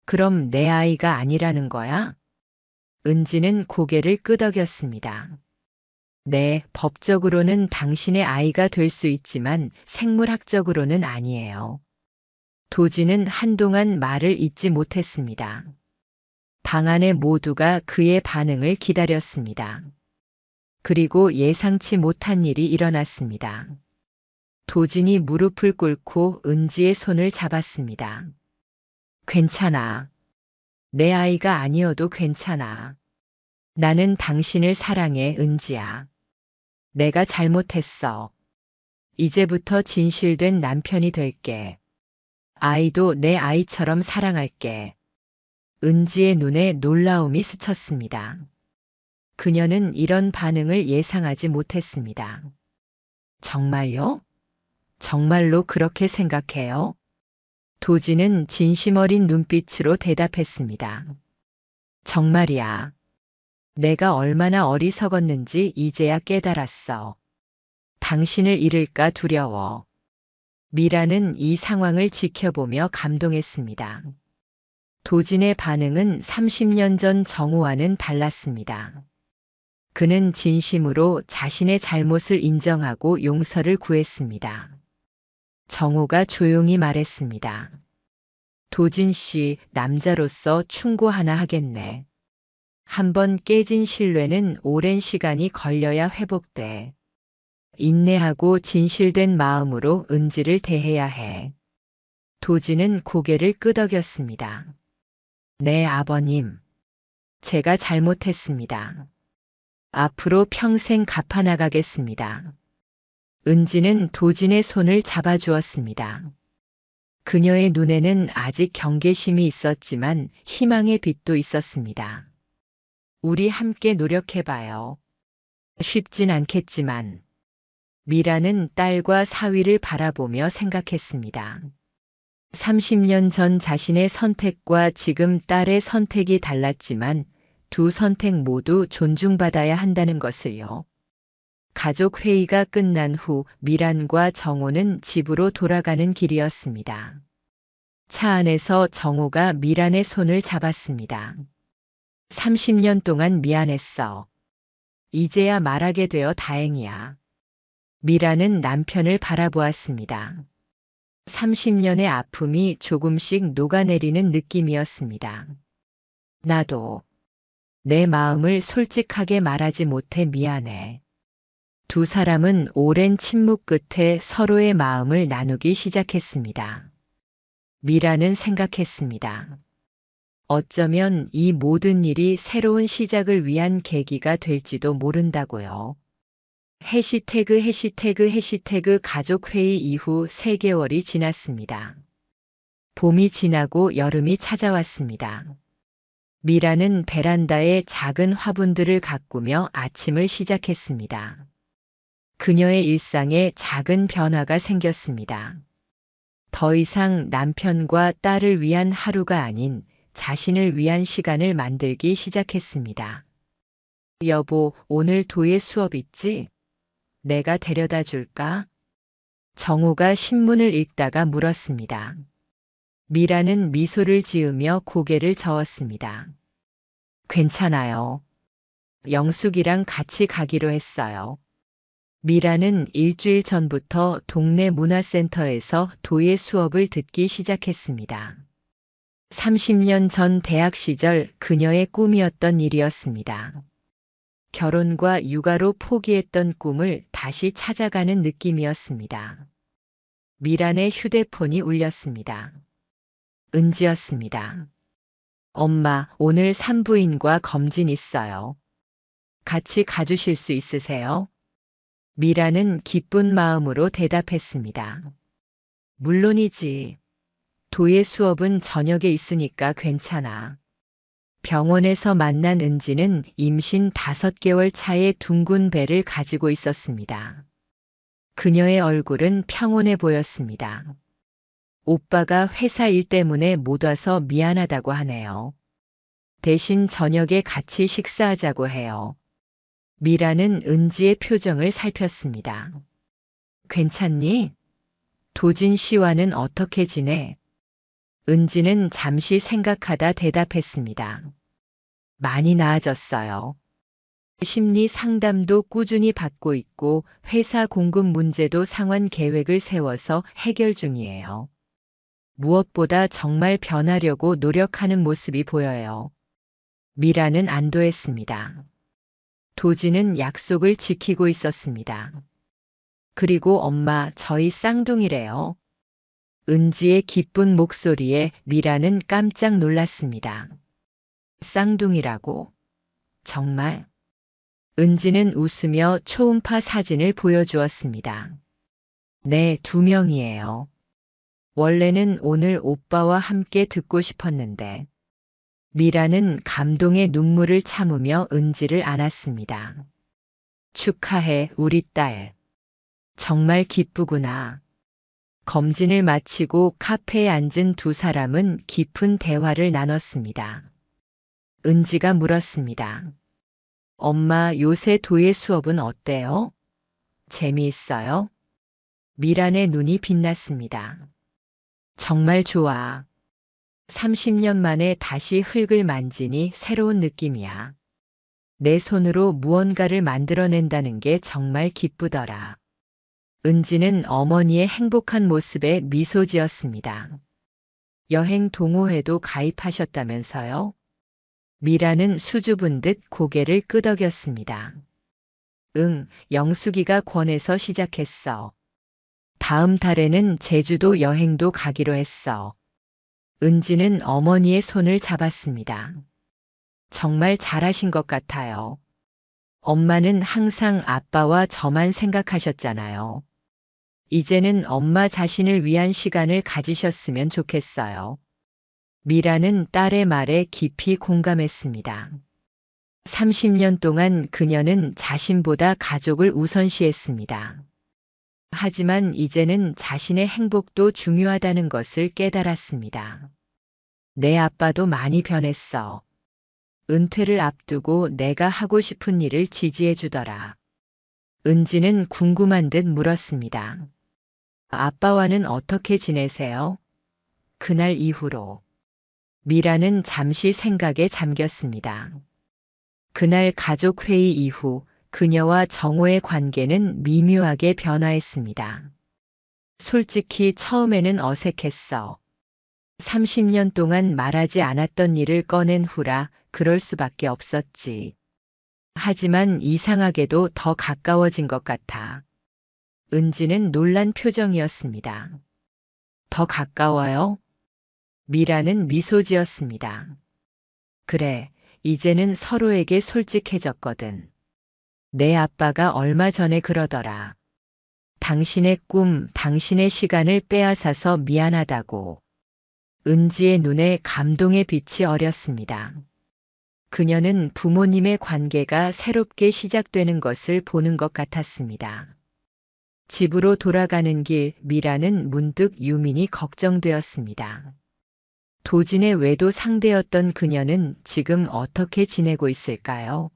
그럼 내 아이가 아니라는 거야? 은지는 고개를 끄덕였습니다. 네, 법적으로는 당신의 아이가 될 수 있지만 생물학적으로는 아니에요. 도지는 한동안 말을 잇지 못했습니다. 방 안의 모두가 그의 반응을 기다렸습니다. 그리고 예상치 못한 일이 일어났습니다. 도진이 무릎을 꿇고 은지의 손을 잡았습니다. 괜찮아. 내 아이가 아니어도 괜찮아. 나는 당신을 사랑해, 은지야. 내가 잘못했어. 이제부터 진실된 남편이 될게. 아이도 내 아이처럼 사랑할게. 은지의 눈에 놀라움이 스쳤습니다. 그녀는 이런 반응을 예상하지 못했습니다. 정말요? 정말로 그렇게 생각해요? 도진은 진심 어린 눈빛으로 대답했습니다. 정말이야. 내가 얼마나 어리석었는지 이제야 깨달았어. 당신을 잃을까 두려워. 미라는 이 상황을 지켜보며 감동했습니다. 도진의 반응은 30년 전 정호와는 달랐습니다. 그는 진심으로 자신의 잘못을 인정하고 용서를 구했습니다. 정호가 조용히 말했습니다. 도진 씨, 남자로서 충고 하나 하겠네. 한번 깨진 신뢰는 오랜 시간이 걸려야 회복돼. 인내하고 진실된 마음으로 은지를 대해야 해. 도진은 고개를 끄덕였습니다. 네, 아버님. 제가 잘못했습니다. 앞으로 평생 갚아나가겠습니다. 은지는 도진의 손을 잡아주었습니다. 그녀의 눈에는 아직 경계심이 있었지만 희망의 빛도 있었습니다. 우리 함께 노력해봐요. 쉽진 않겠지만. 미라는 딸과 사위를 바라보며 생각했습니다. 30년 전 자신의 선택과 지금 딸의 선택이 달랐지만 두 선택 모두 존중받아야 한다는 것을요. 가족 회의가 끝난 후 미란과 정호는 집으로 돌아가는 길이었습니다. 차 안에서 정호가 미란의 손을 잡았습니다. 30년 동안 미안했어. 이제야 말하게 되어 다행이야. 미라는 남편을 바라보았습니다. 30년의 아픔이 조금씩 녹아내리는 느낌이었습니다. 나도 내 마음을 솔직하게 말하지 못해 미안해. 두 사람은 오랜 침묵 끝에 서로의 마음을 나누기 시작했습니다. 미라는 생각했습니다. 어쩌면 이 모든 일이 새로운 시작을 위한 계기가 될지도 모른다고요. 해시태그 가족회의 이후 3개월이 지났습니다. 봄이 지나고 여름이 찾아왔습니다. 미라는 베란다에 작은 화분들을 가꾸며 아침을 시작했습니다. 그녀의 일상에 작은 변화가 생겼습니다. 더 이상 남편과 딸을 위한 하루가 아닌 자신을 위한 시간을 만들기 시작했습니다. 여보, 오늘 도예 수업 있지? 내가 데려다 줄까? 정호가 신문을 읽다가 물었습니다. 미라는 미소를 지으며 고개를 저었습니다. 괜찮아요. 영숙이랑 같이 가기로 했어요. 미라는 일주일 전부터 동네 문화센터에서 도예 수업을 듣기 시작했습니다. 30년 전 대학 시절 그녀의 꿈이었던 일이었습니다. 결혼과 육아로 포기했던 꿈을 다시 찾아가는 느낌이었습니다. 미란의 휴대폰이 울렸습니다. 은지였습니다. 엄마, 오늘 산부인과 검진 있어요. 같이 가주실 수 있으세요? 미라는 기쁜 마음으로 대답했습니다. 물론이지. 도예 수업은 저녁에 있으니까 괜찮아. 병원에서 만난 은지는 임신 5개월 차의 둥근 배를 가지고 있었습니다. 그녀의 얼굴은 평온해 보였습니다. 오빠가 회사 일 때문에 못 와서 미안하다고 하네요. 대신 저녁에 같이 식사하자고 해요. 미라는 은지의 표정을 살폈습니다. 괜찮니? 도진 씨와는 어떻게 지내? 은지는 잠시 생각하다 대답했습니다. 많이 나아졌어요. 심리 상담도 꾸준히 받고 있고 회사 공급 문제도 상환 계획을 세워서 해결 중이에요. 무엇보다 정말 변하려고 노력하는 모습이 보여요. 미라는 안도했습니다. 도진은 약속을 지키고 있었습니다. 그리고 엄마, 저희 쌍둥이래요. 은지의 기쁜 목소리에 미라는 깜짝 놀랐습니다. 쌍둥이라고? 정말? 은지는 웃으며 초음파 사진을 보여주었습니다. 네, 2명이에요. 원래는 오늘 오빠와 함께 듣고 싶었는데. 미라는 감동의 눈물을 참으며 은지를 안았습니다. 축하해, 우리 딸. 정말 기쁘구나. 검진을 마치고 카페에 앉은 두 사람은 깊은 대화를 나눴습니다. 은지가 물었습니다. 엄마, 요새 도예 수업은 어때요? 재미있어요? 미란의 눈이 빛났습니다. 정말 좋아. 30년 만에 다시 흙을 만지니 새로운 느낌이야. 내 손으로 무언가를 만들어낸다는 게 정말 기쁘더라. 은지는 어머니의 행복한 모습에 미소 지었습니다. 여행 동호회도 가입하셨다면서요? 미라는 수줍은 듯 고개를 끄덕였습니다. 응, 영숙이가 권해서 시작했어. 다음 달에는 제주도 여행도 가기로 했어. 은지는 어머니의 손을 잡았습니다. 정말 잘하신 것 같아요. 엄마는 항상 아빠와 저만 생각하셨잖아요. 이제는 엄마 자신을 위한 시간을 가지셨으면 좋겠어요. 미라는 딸의 말에 깊이 공감했습니다. 30년 동안 그녀는 자신보다 가족을 우선시했습니다. 하지만 이제는 자신의 행복도 중요하다는 것을 깨달았습니다. 내 아빠도 많이 변했어. 은퇴를 앞두고 내가 하고 싶은 일을 지지해 주더라. 은지는 궁금한 듯 물었습니다. 아빠와는 어떻게 지내세요? 그날 이후로. 미라는 잠시 생각에 잠겼습니다. 그날 가족회의 이후 그녀와 정호의 관계는 미묘하게 변화했습니다. 솔직히 처음에는 어색했어. 30년 동안 말하지 않았던 일을 꺼낸 후라 그럴 수밖에 없었지. 하지만 이상하게도 더 가까워진 것 같아. 은지는 놀란 표정이었습니다. 더 가까워요? 미라는 미소 지었습니다. 그래, 이제는 서로에게 솔직해졌거든. 내 아빠가 얼마 전에 그러더라. 당신의 꿈, 당신의 시간을 빼앗아서 미안하다고. 은지의 눈에 감동의 빛이 어렸습니다. 그녀는 부모님의 관계가 새롭게 시작되는 것을 보는 것 같았습니다. 집으로 돌아가는 길 미라는 문득 유민이 걱정되었습니다. 도진의 외도 상대였던 그녀는 지금 어떻게 지내고 있을까요?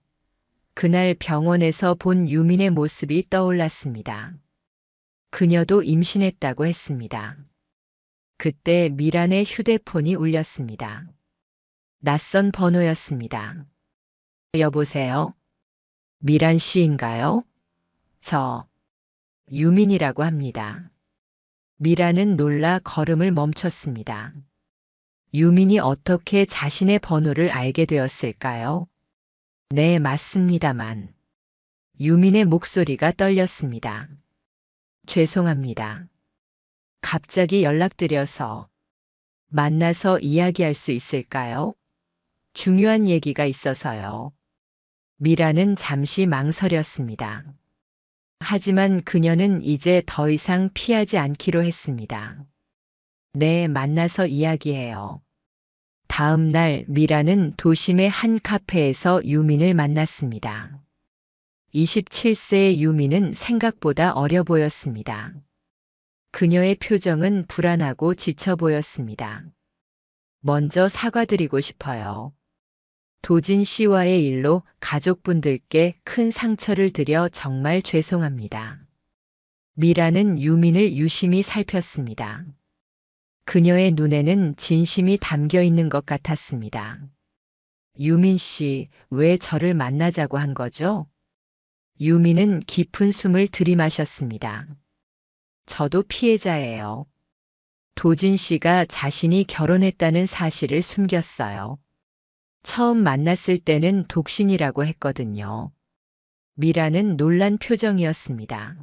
그날 병원에서 본 유민의 모습이 떠올랐습니다. 그녀도 임신했다고 했습니다. 그때 미란의 휴대폰이 울렸습니다. 낯선 번호였습니다. 여보세요? 미란 씨인가요? 저 유민이라고 합니다. 미란은 놀라 걸음을 멈췄습니다. 유민이 어떻게 자신의 번호를 알게 되었을까요? 네, 맞습니다만. 유민의 목소리가 떨렸습니다. 죄송합니다. 갑자기 연락드려서 만나서 이야기할 수 있을까요? 중요한 얘기가 있어서요. 미라는 잠시 망설였습니다. 하지만 그녀는 이제 더 이상 피하지 않기로 했습니다. 네, 만나서 이야기해요. 다음 날 미라는 도심의 한 카페에서 유민을 만났습니다. 27세의 유민은 생각보다 어려 보였습니다. 그녀의 표정은 불안하고 지쳐 보였습니다. 먼저 사과드리고 싶어요. 도진 씨와의 일로 가족분들께 큰 상처를 드려 정말 죄송합니다. 미라는 유민을 유심히 살폈습니다. 그녀의 눈에는 진심이 담겨 있는 것 같았습니다. 유민 씨, 왜 저를 만나자고 한 거죠? 유민은 깊은 숨을 들이마셨습니다. 저도 피해자예요. 도진 씨가 자신이 결혼했다는 사실을 숨겼어요. 처음 만났을 때는 독신이라고 했거든요. 미라는 놀란 표정이었습니다.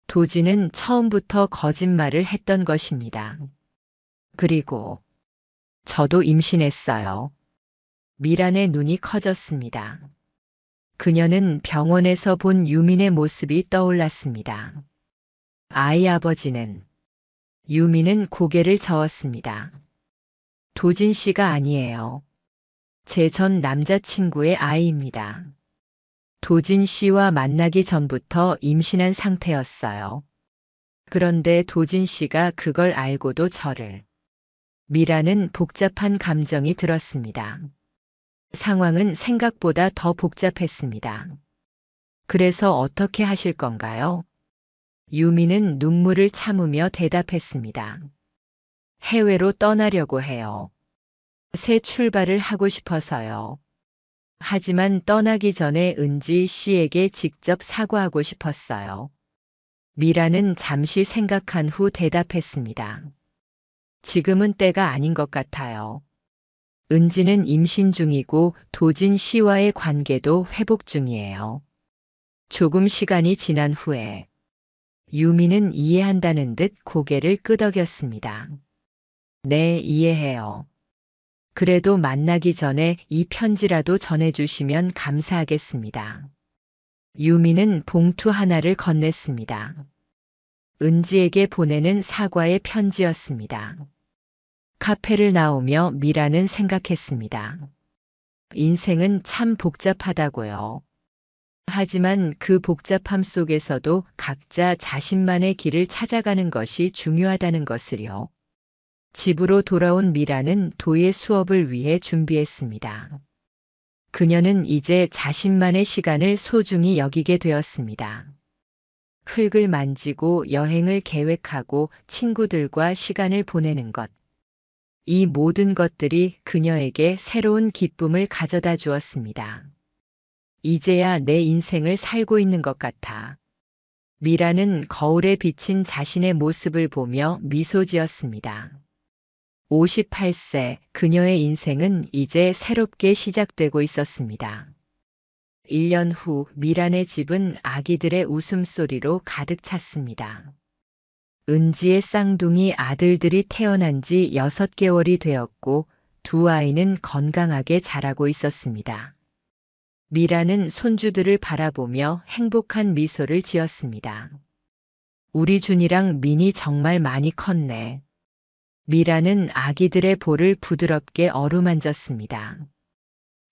도진은 처음부터 거짓말을 했던 것입니다. 그리고 저도 임신했어요. 미란의 눈이 커졌습니다. 그녀는 병원에서 본 유민의 모습이 떠올랐습니다. 아이 아버지는? 유민은 고개를 저었습니다. 도진 씨가 아니에요. 제 전 남자친구의 아이입니다. 도진 씨와 만나기 전부터 임신한 상태였어요. 그런데 도진 씨가 그걸 알고도 저를. 미라는 복잡한 감정이 들었습니다. 상황은 생각보다 더 복잡했습니다. 그래서 어떻게 하실 건가요? 유미는 눈물을 참으며 대답했습니다. 해외로 떠나려고 해요. 새 출발을 하고 싶어서요. 하지만 떠나기 전에 은지 씨에게 직접 사과하고 싶었어요. 미라는 잠시 생각한 후 대답했습니다. 지금은 때가 아닌 것 같아요. 은지는 임신 중이고 도진 씨와의 관계도 회복 중이에요. 조금 시간이 지난 후에 유미는 이해한다는 듯 고개를 끄덕였습니다. 네, 이해해요. 그래도 만나기 전에 이 편지라도 전해주시면 감사하겠습니다. 유미는 봉투 하나를 건넸습니다. 은지에게 보내는 사과의 편지였습니다. 카페를 나오며 미라는 생각했습니다. 인생은 참 복잡하다고요. 하지만 그 복잡함 속에서도 각자 자신만의 길을 찾아가는 것이 중요하다는 것을요. 집으로 돌아온 미라는 도예 수업을 위해 준비했습니다. 그녀는 이제 자신만의 시간을 소중히 여기게 되었습니다. 흙을 만지고 여행을 계획하고 친구들과 시간을 보내는 것. 이 모든 것들이 그녀에게 새로운 기쁨을 가져다 주었습니다. 이제야 내 인생을 살고 있는 것 같아. 미라는 거울에 비친 자신의 모습을 보며 미소 지었습니다. 58세, 그녀의 인생은 이제 새롭게 시작되고 있었습니다. 1년 후 미란의 집은 아기들의 웃음소리로 가득 찼습니다. 은지의 쌍둥이 아들들이 태어난 지 6개월이 되었고 두 아이는 건강하게 자라고 있었습니다. 미라는 손주들을 바라보며 행복한 미소를 지었습니다. 우리 준이랑 민이 정말 많이 컸네. 미라는 아기들의 볼을 부드럽게 어루만졌습니다.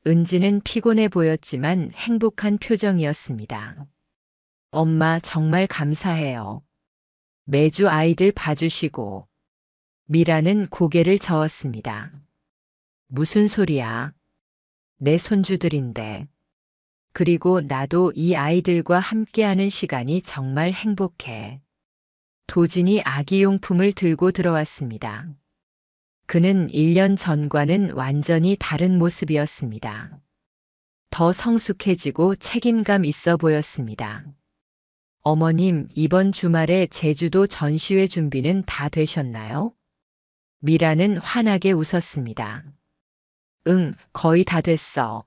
은지는 피곤해 보였지만 행복한 표정이었습니다. 엄마 정말 감사해요. 매주 아이들 봐주시고. 미라는 고개를 저었습니다. 무슨 소리야? 내 손주들인데. 그리고 나도 이 아이들과 함께하는 시간이 정말 행복해. 도진이 아기용품을 들고 들어왔습니다. 그는 1년 전과는 완전히 다른 모습이었습니다. 더 성숙해지고 책임감 있어 보였습니다. 어머님, 이번 주말에 제주도 전시회 준비는 다 되셨나요? 미라는 환하게 웃었습니다. 응, 거의 다 됐어.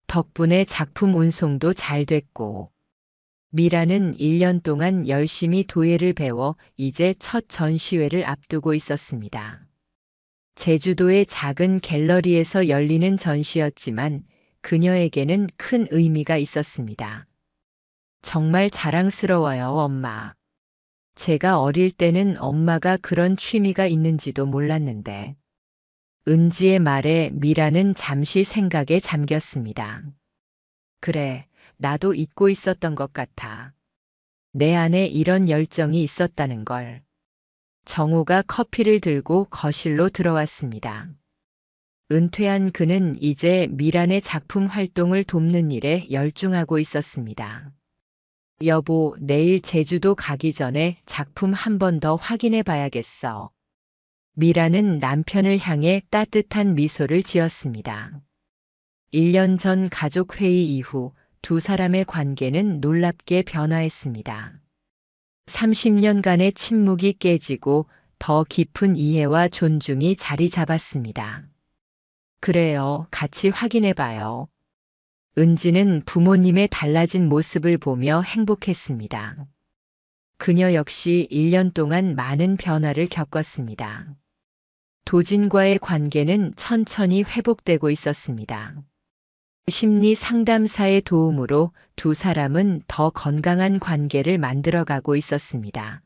덕분에 작품 운송도 잘 됐고. 미라는 1년 동안 열심히 도예를 배워 이제 첫 전시회를 앞두고 있었습니다. 제주도의 작은 갤러리에서 열리는 전시였지만 그녀에게는 큰 의미가 있었습니다. 정말 자랑스러워요, 엄마. 제가 어릴 때는 엄마가 그런 취미가 있는지도 몰랐는데. 은지의 말에 미라는 잠시 생각에 잠겼습니다. 그래, 나도 잊고 있었던 것 같아. 내 안에 이런 열정이 있었다는 걸. 정우가 커피를 들고 거실로 들어왔습니다. 은퇴한 그는 이제 미란의 작품 활동을 돕는 일에 열중하고 있었습니다. 여보, 내일 제주도 가기 전에 작품 한 번 더 확인해 봐야겠어. 미라는 남편을 향해 따뜻한 미소를 지었습니다. 1년 전 가족회의 이후 두 사람의 관계는 놀랍게 변화했습니다. 30년간의 침묵이 깨지고 더 깊은 이해와 존중이 자리 잡았습니다. 그래요, 같이 확인해 봐요. 은지는 부모님의 달라진 모습을 보며 행복했습니다. 그녀 역시 1년 동안 많은 변화를 겪었습니다. 도진과의 관계는 천천히 회복되고 있었습니다. 심리 상담사의 도움으로 두 사람은 더 건강한 관계를 만들어가고 있었습니다.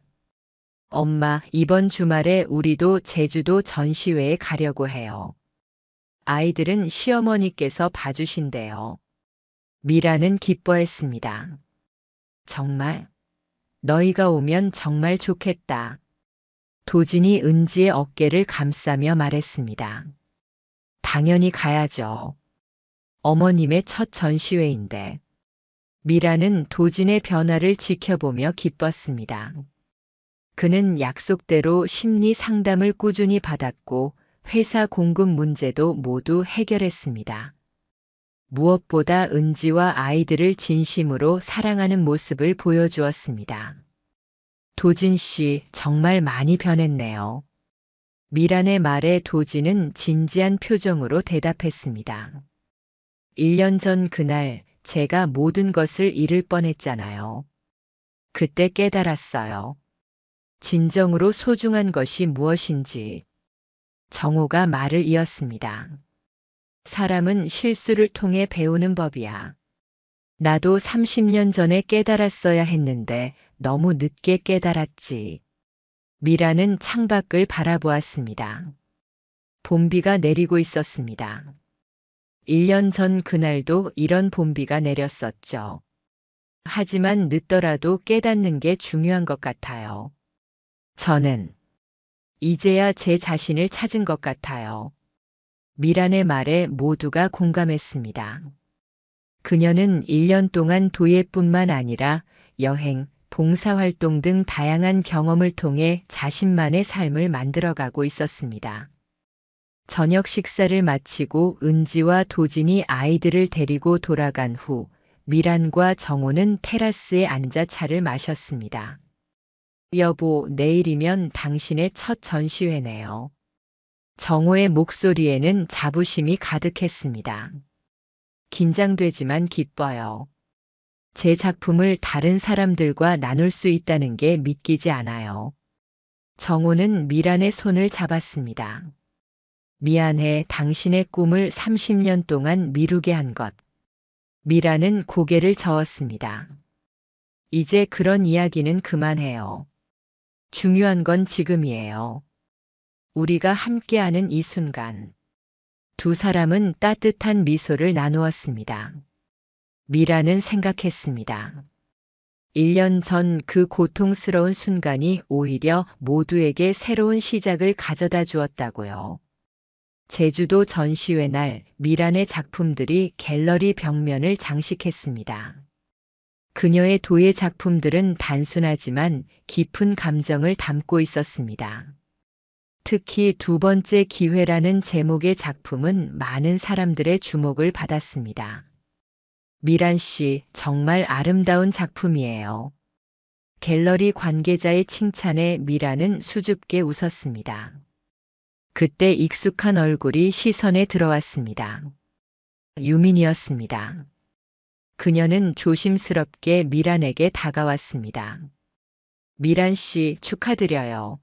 엄마, 이번 주말에 우리도 제주도 전시회에 가려고 해요. 아이들은 시어머니께서 봐주신대요. 미라는 기뻐했습니다. 정말? 너희가 오면 정말 좋겠다. 도진이 은지의 어깨를 감싸며 말했습니다. 당연히 가야죠. 어머님의 첫 전시회인데. 미라는 도진의 변화를 지켜보며 기뻤습니다. 그는 약속대로 심리 상담을 꾸준히 받았고 회사 공급 문제도 모두 해결했습니다. 무엇보다 은지와 아이들을 진심으로 사랑하는 모습을 보여주었습니다. 도진 씨, 정말 많이 변했네요. 미란의 말에 도진은 진지한 표정으로 대답했습니다. 1년 전 그날 제가 모든 것을 잃을 뻔했잖아요. 그때 깨달았어요. 진정으로 소중한 것이 무엇인지. 정호가 말을 이었습니다. 사람은 실수를 통해 배우는 법이야. 나도 30년 전에 깨달았어야 했는데 너무 늦게 깨달았지. 미라는 창밖을 바라보았습니다. 봄비가 내리고 있었습니다. 1년 전 그날도 이런 봄비가 내렸었죠. 하지만 늦더라도 깨닫는 게 중요한 것 같아요. 저는 이제야 제 자신을 찾은 것 같아요. 미란의 말에 모두가 공감했습니다. 그녀는 1년 동안 도예뿐만 아니라 여행, 봉사활동 등 다양한 경험을 통해 자신만의 삶을 만들어가고 있었습니다. 저녁 식사를 마치고 은지와 도진이 아이들을 데리고 돌아간 후 미란과 정호는 테라스에 앉아 차를 마셨습니다. 여보, 내일이면 당신의 첫 전시회네요. 정호의 목소리에는 자부심이 가득했습니다. 긴장되지만 기뻐요. 제 작품을 다른 사람들과 나눌 수 있다는 게 믿기지 않아요. 정호는 미란의 손을 잡았습니다. 미안해, 당신의 꿈을 30년 동안 미루게 한 것. 미란은 고개를 저었습니다. 이제 그런 이야기는 그만해요. 중요한 건 지금이에요. 우리가 함께하는 이 순간. 두 사람은 따뜻한 미소를 나누었습니다. 미라는 생각했습니다. 1년 전 그 고통스러운 순간이 오히려 모두에게 새로운 시작을 가져다 주었다고요. 제주도 전시회 날 미란의 작품들이 갤러리 벽면을 장식했습니다. 그녀의 도예 작품들은 단순하지만 깊은 감정을 담고 있었습니다. 특히 두 번째 기회라는 제목의 작품은 많은 사람들의 주목을 받았습니다. 미란 씨, 정말 아름다운 작품이에요. 갤러리 관계자의 칭찬에 미란은 수줍게 웃었습니다. 그때 익숙한 얼굴이 시선에 들어왔습니다. 유민이었습니다. 그녀는 조심스럽게 미란에게 다가왔습니다. 미란 씨, 축하드려요.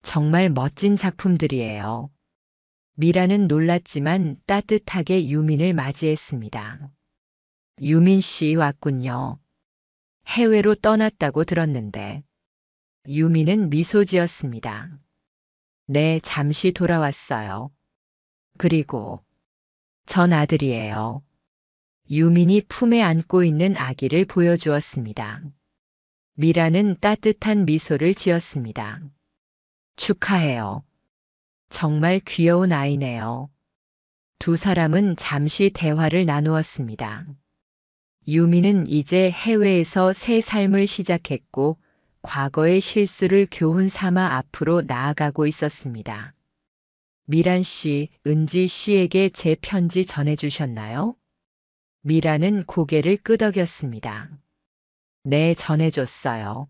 정말 멋진 작품들이에요. 미란은 놀랐지만 따뜻하게 유민을 맞이했습니다. 유민 씨 왔군요. 해외로 떠났다고 들었는데. 유민은 미소 지었습니다. 네, 잠시 돌아왔어요. 그리고 전 아들이에요. 유민이 품에 안고 있는 아기를 보여주었습니다. 미라는 따뜻한 미소를 지었습니다. 축하해요. 정말 귀여운 아이네요. 두 사람은 잠시 대화를 나누었습니다. 유미는 이제 해외에서 새 삶을 시작했고 과거의 실수를 교훈 삼아 앞으로 나아가고 있었습니다. 미란 씨, 은지 씨에게 제 편지 전해주셨나요? 미란은 고개를 끄덕였습니다. 네, 전해줬어요.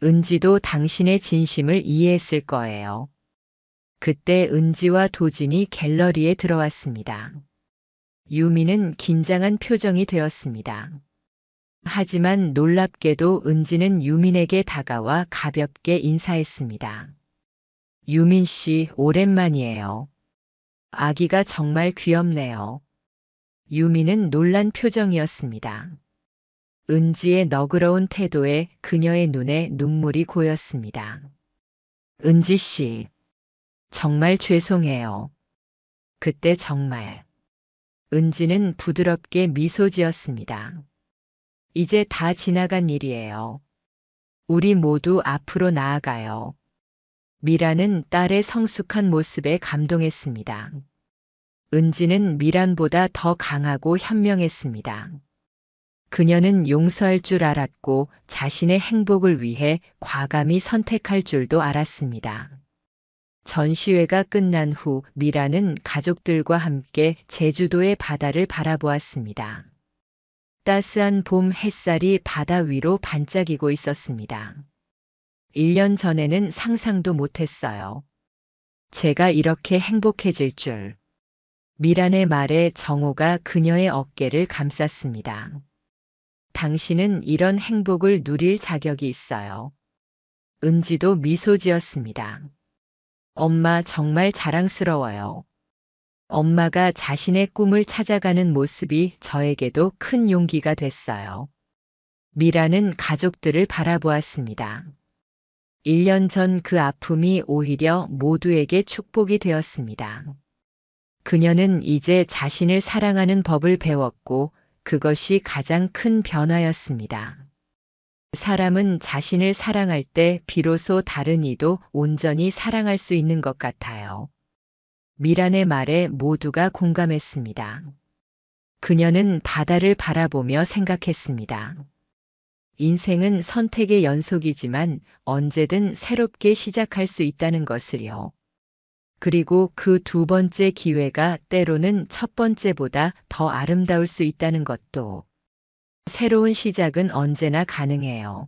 은지도 당신의 진심을 이해했을 거예요. 그때 은지와 도진이 갤러리에 들어왔습니다. 유미는 긴장한 표정이 되었습니다. 하지만 놀랍게도 은지는 유민에게 다가와 가볍게 인사했습니다. 유민 씨, 오랜만이에요. 아기가 정말 귀엽네요. 유민은 놀란 표정이었습니다. 은지의 너그러운 태도에 그녀의 눈에 눈물이 고였습니다. 은지 씨, 정말 죄송해요. 그때 정말. 은지는 부드럽게 미소 지었습니다. 이제 다 지나간 일이에요. 우리 모두 앞으로 나아가요. 미란은 딸의 성숙한 모습에 감동했습니다. 은지는 미란보다 더 강하고 현명했습니다. 그녀는 용서할 줄 알았고 자신의 행복을 위해 과감히 선택할 줄도 알았습니다. 전시회가 끝난 후 미란은 가족들과 함께 제주도의 바다를 바라보았습니다. 따스한 봄 햇살이 바다 위로 반짝이고 있었습니다. 1년 전에는 상상도 못했어요. 제가 이렇게 행복해질 줄. 미란의 말에 정호가 그녀의 어깨를 감쌌습니다. 당신은 이런 행복을 누릴 자격이 있어요. 은지도 미소 지었습니다. 엄마 정말 자랑스러워요. 엄마가 자신의 꿈을 찾아가는 모습이 저에게도 큰 용기가 됐어요. 미라는 가족들을 바라보았습니다. 1년 전 그 아픔이 오히려 모두에게 축복이 되었습니다. 그녀는 이제 자신을 사랑하는 법을 배웠고 그것이 가장 큰 변화였습니다. 사람은 자신을 사랑할 때 비로소 다른 이도 온전히 사랑할 수 있는 것 같아요. 미란의 말에 모두가 공감했습니다. 그녀는 바다를 바라보며 생각했습니다. 인생은 선택의 연속이지만 언제든 새롭게 시작할 수 있다는 것을요. 그리고 그 두 번째 기회가 때로는 첫 번째보다 더 아름다울 수 있다는 것도. 새로운 시작은 언제나 가능해요.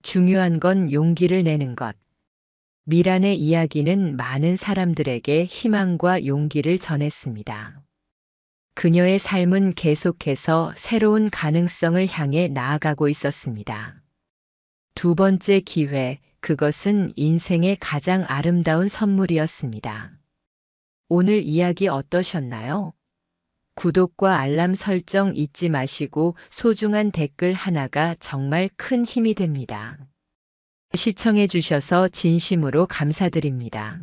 중요한 건 용기를 내는 것. 미란의 이야기는 많은 사람들에게 희망과 용기를 전했습니다. 그녀의 삶은 계속해서 새로운 가능성을 향해 나아가고 있었습니다. 두 번째 기회, 그것은 인생의 가장 아름다운 선물이었습니다. 오늘 이야기 어떠셨나요? 구독과 알람 설정 잊지 마시고 소중한 댓글 하나가 정말 큰 힘이 됩니다. 시청해 주셔서 진심으로 감사드립니다.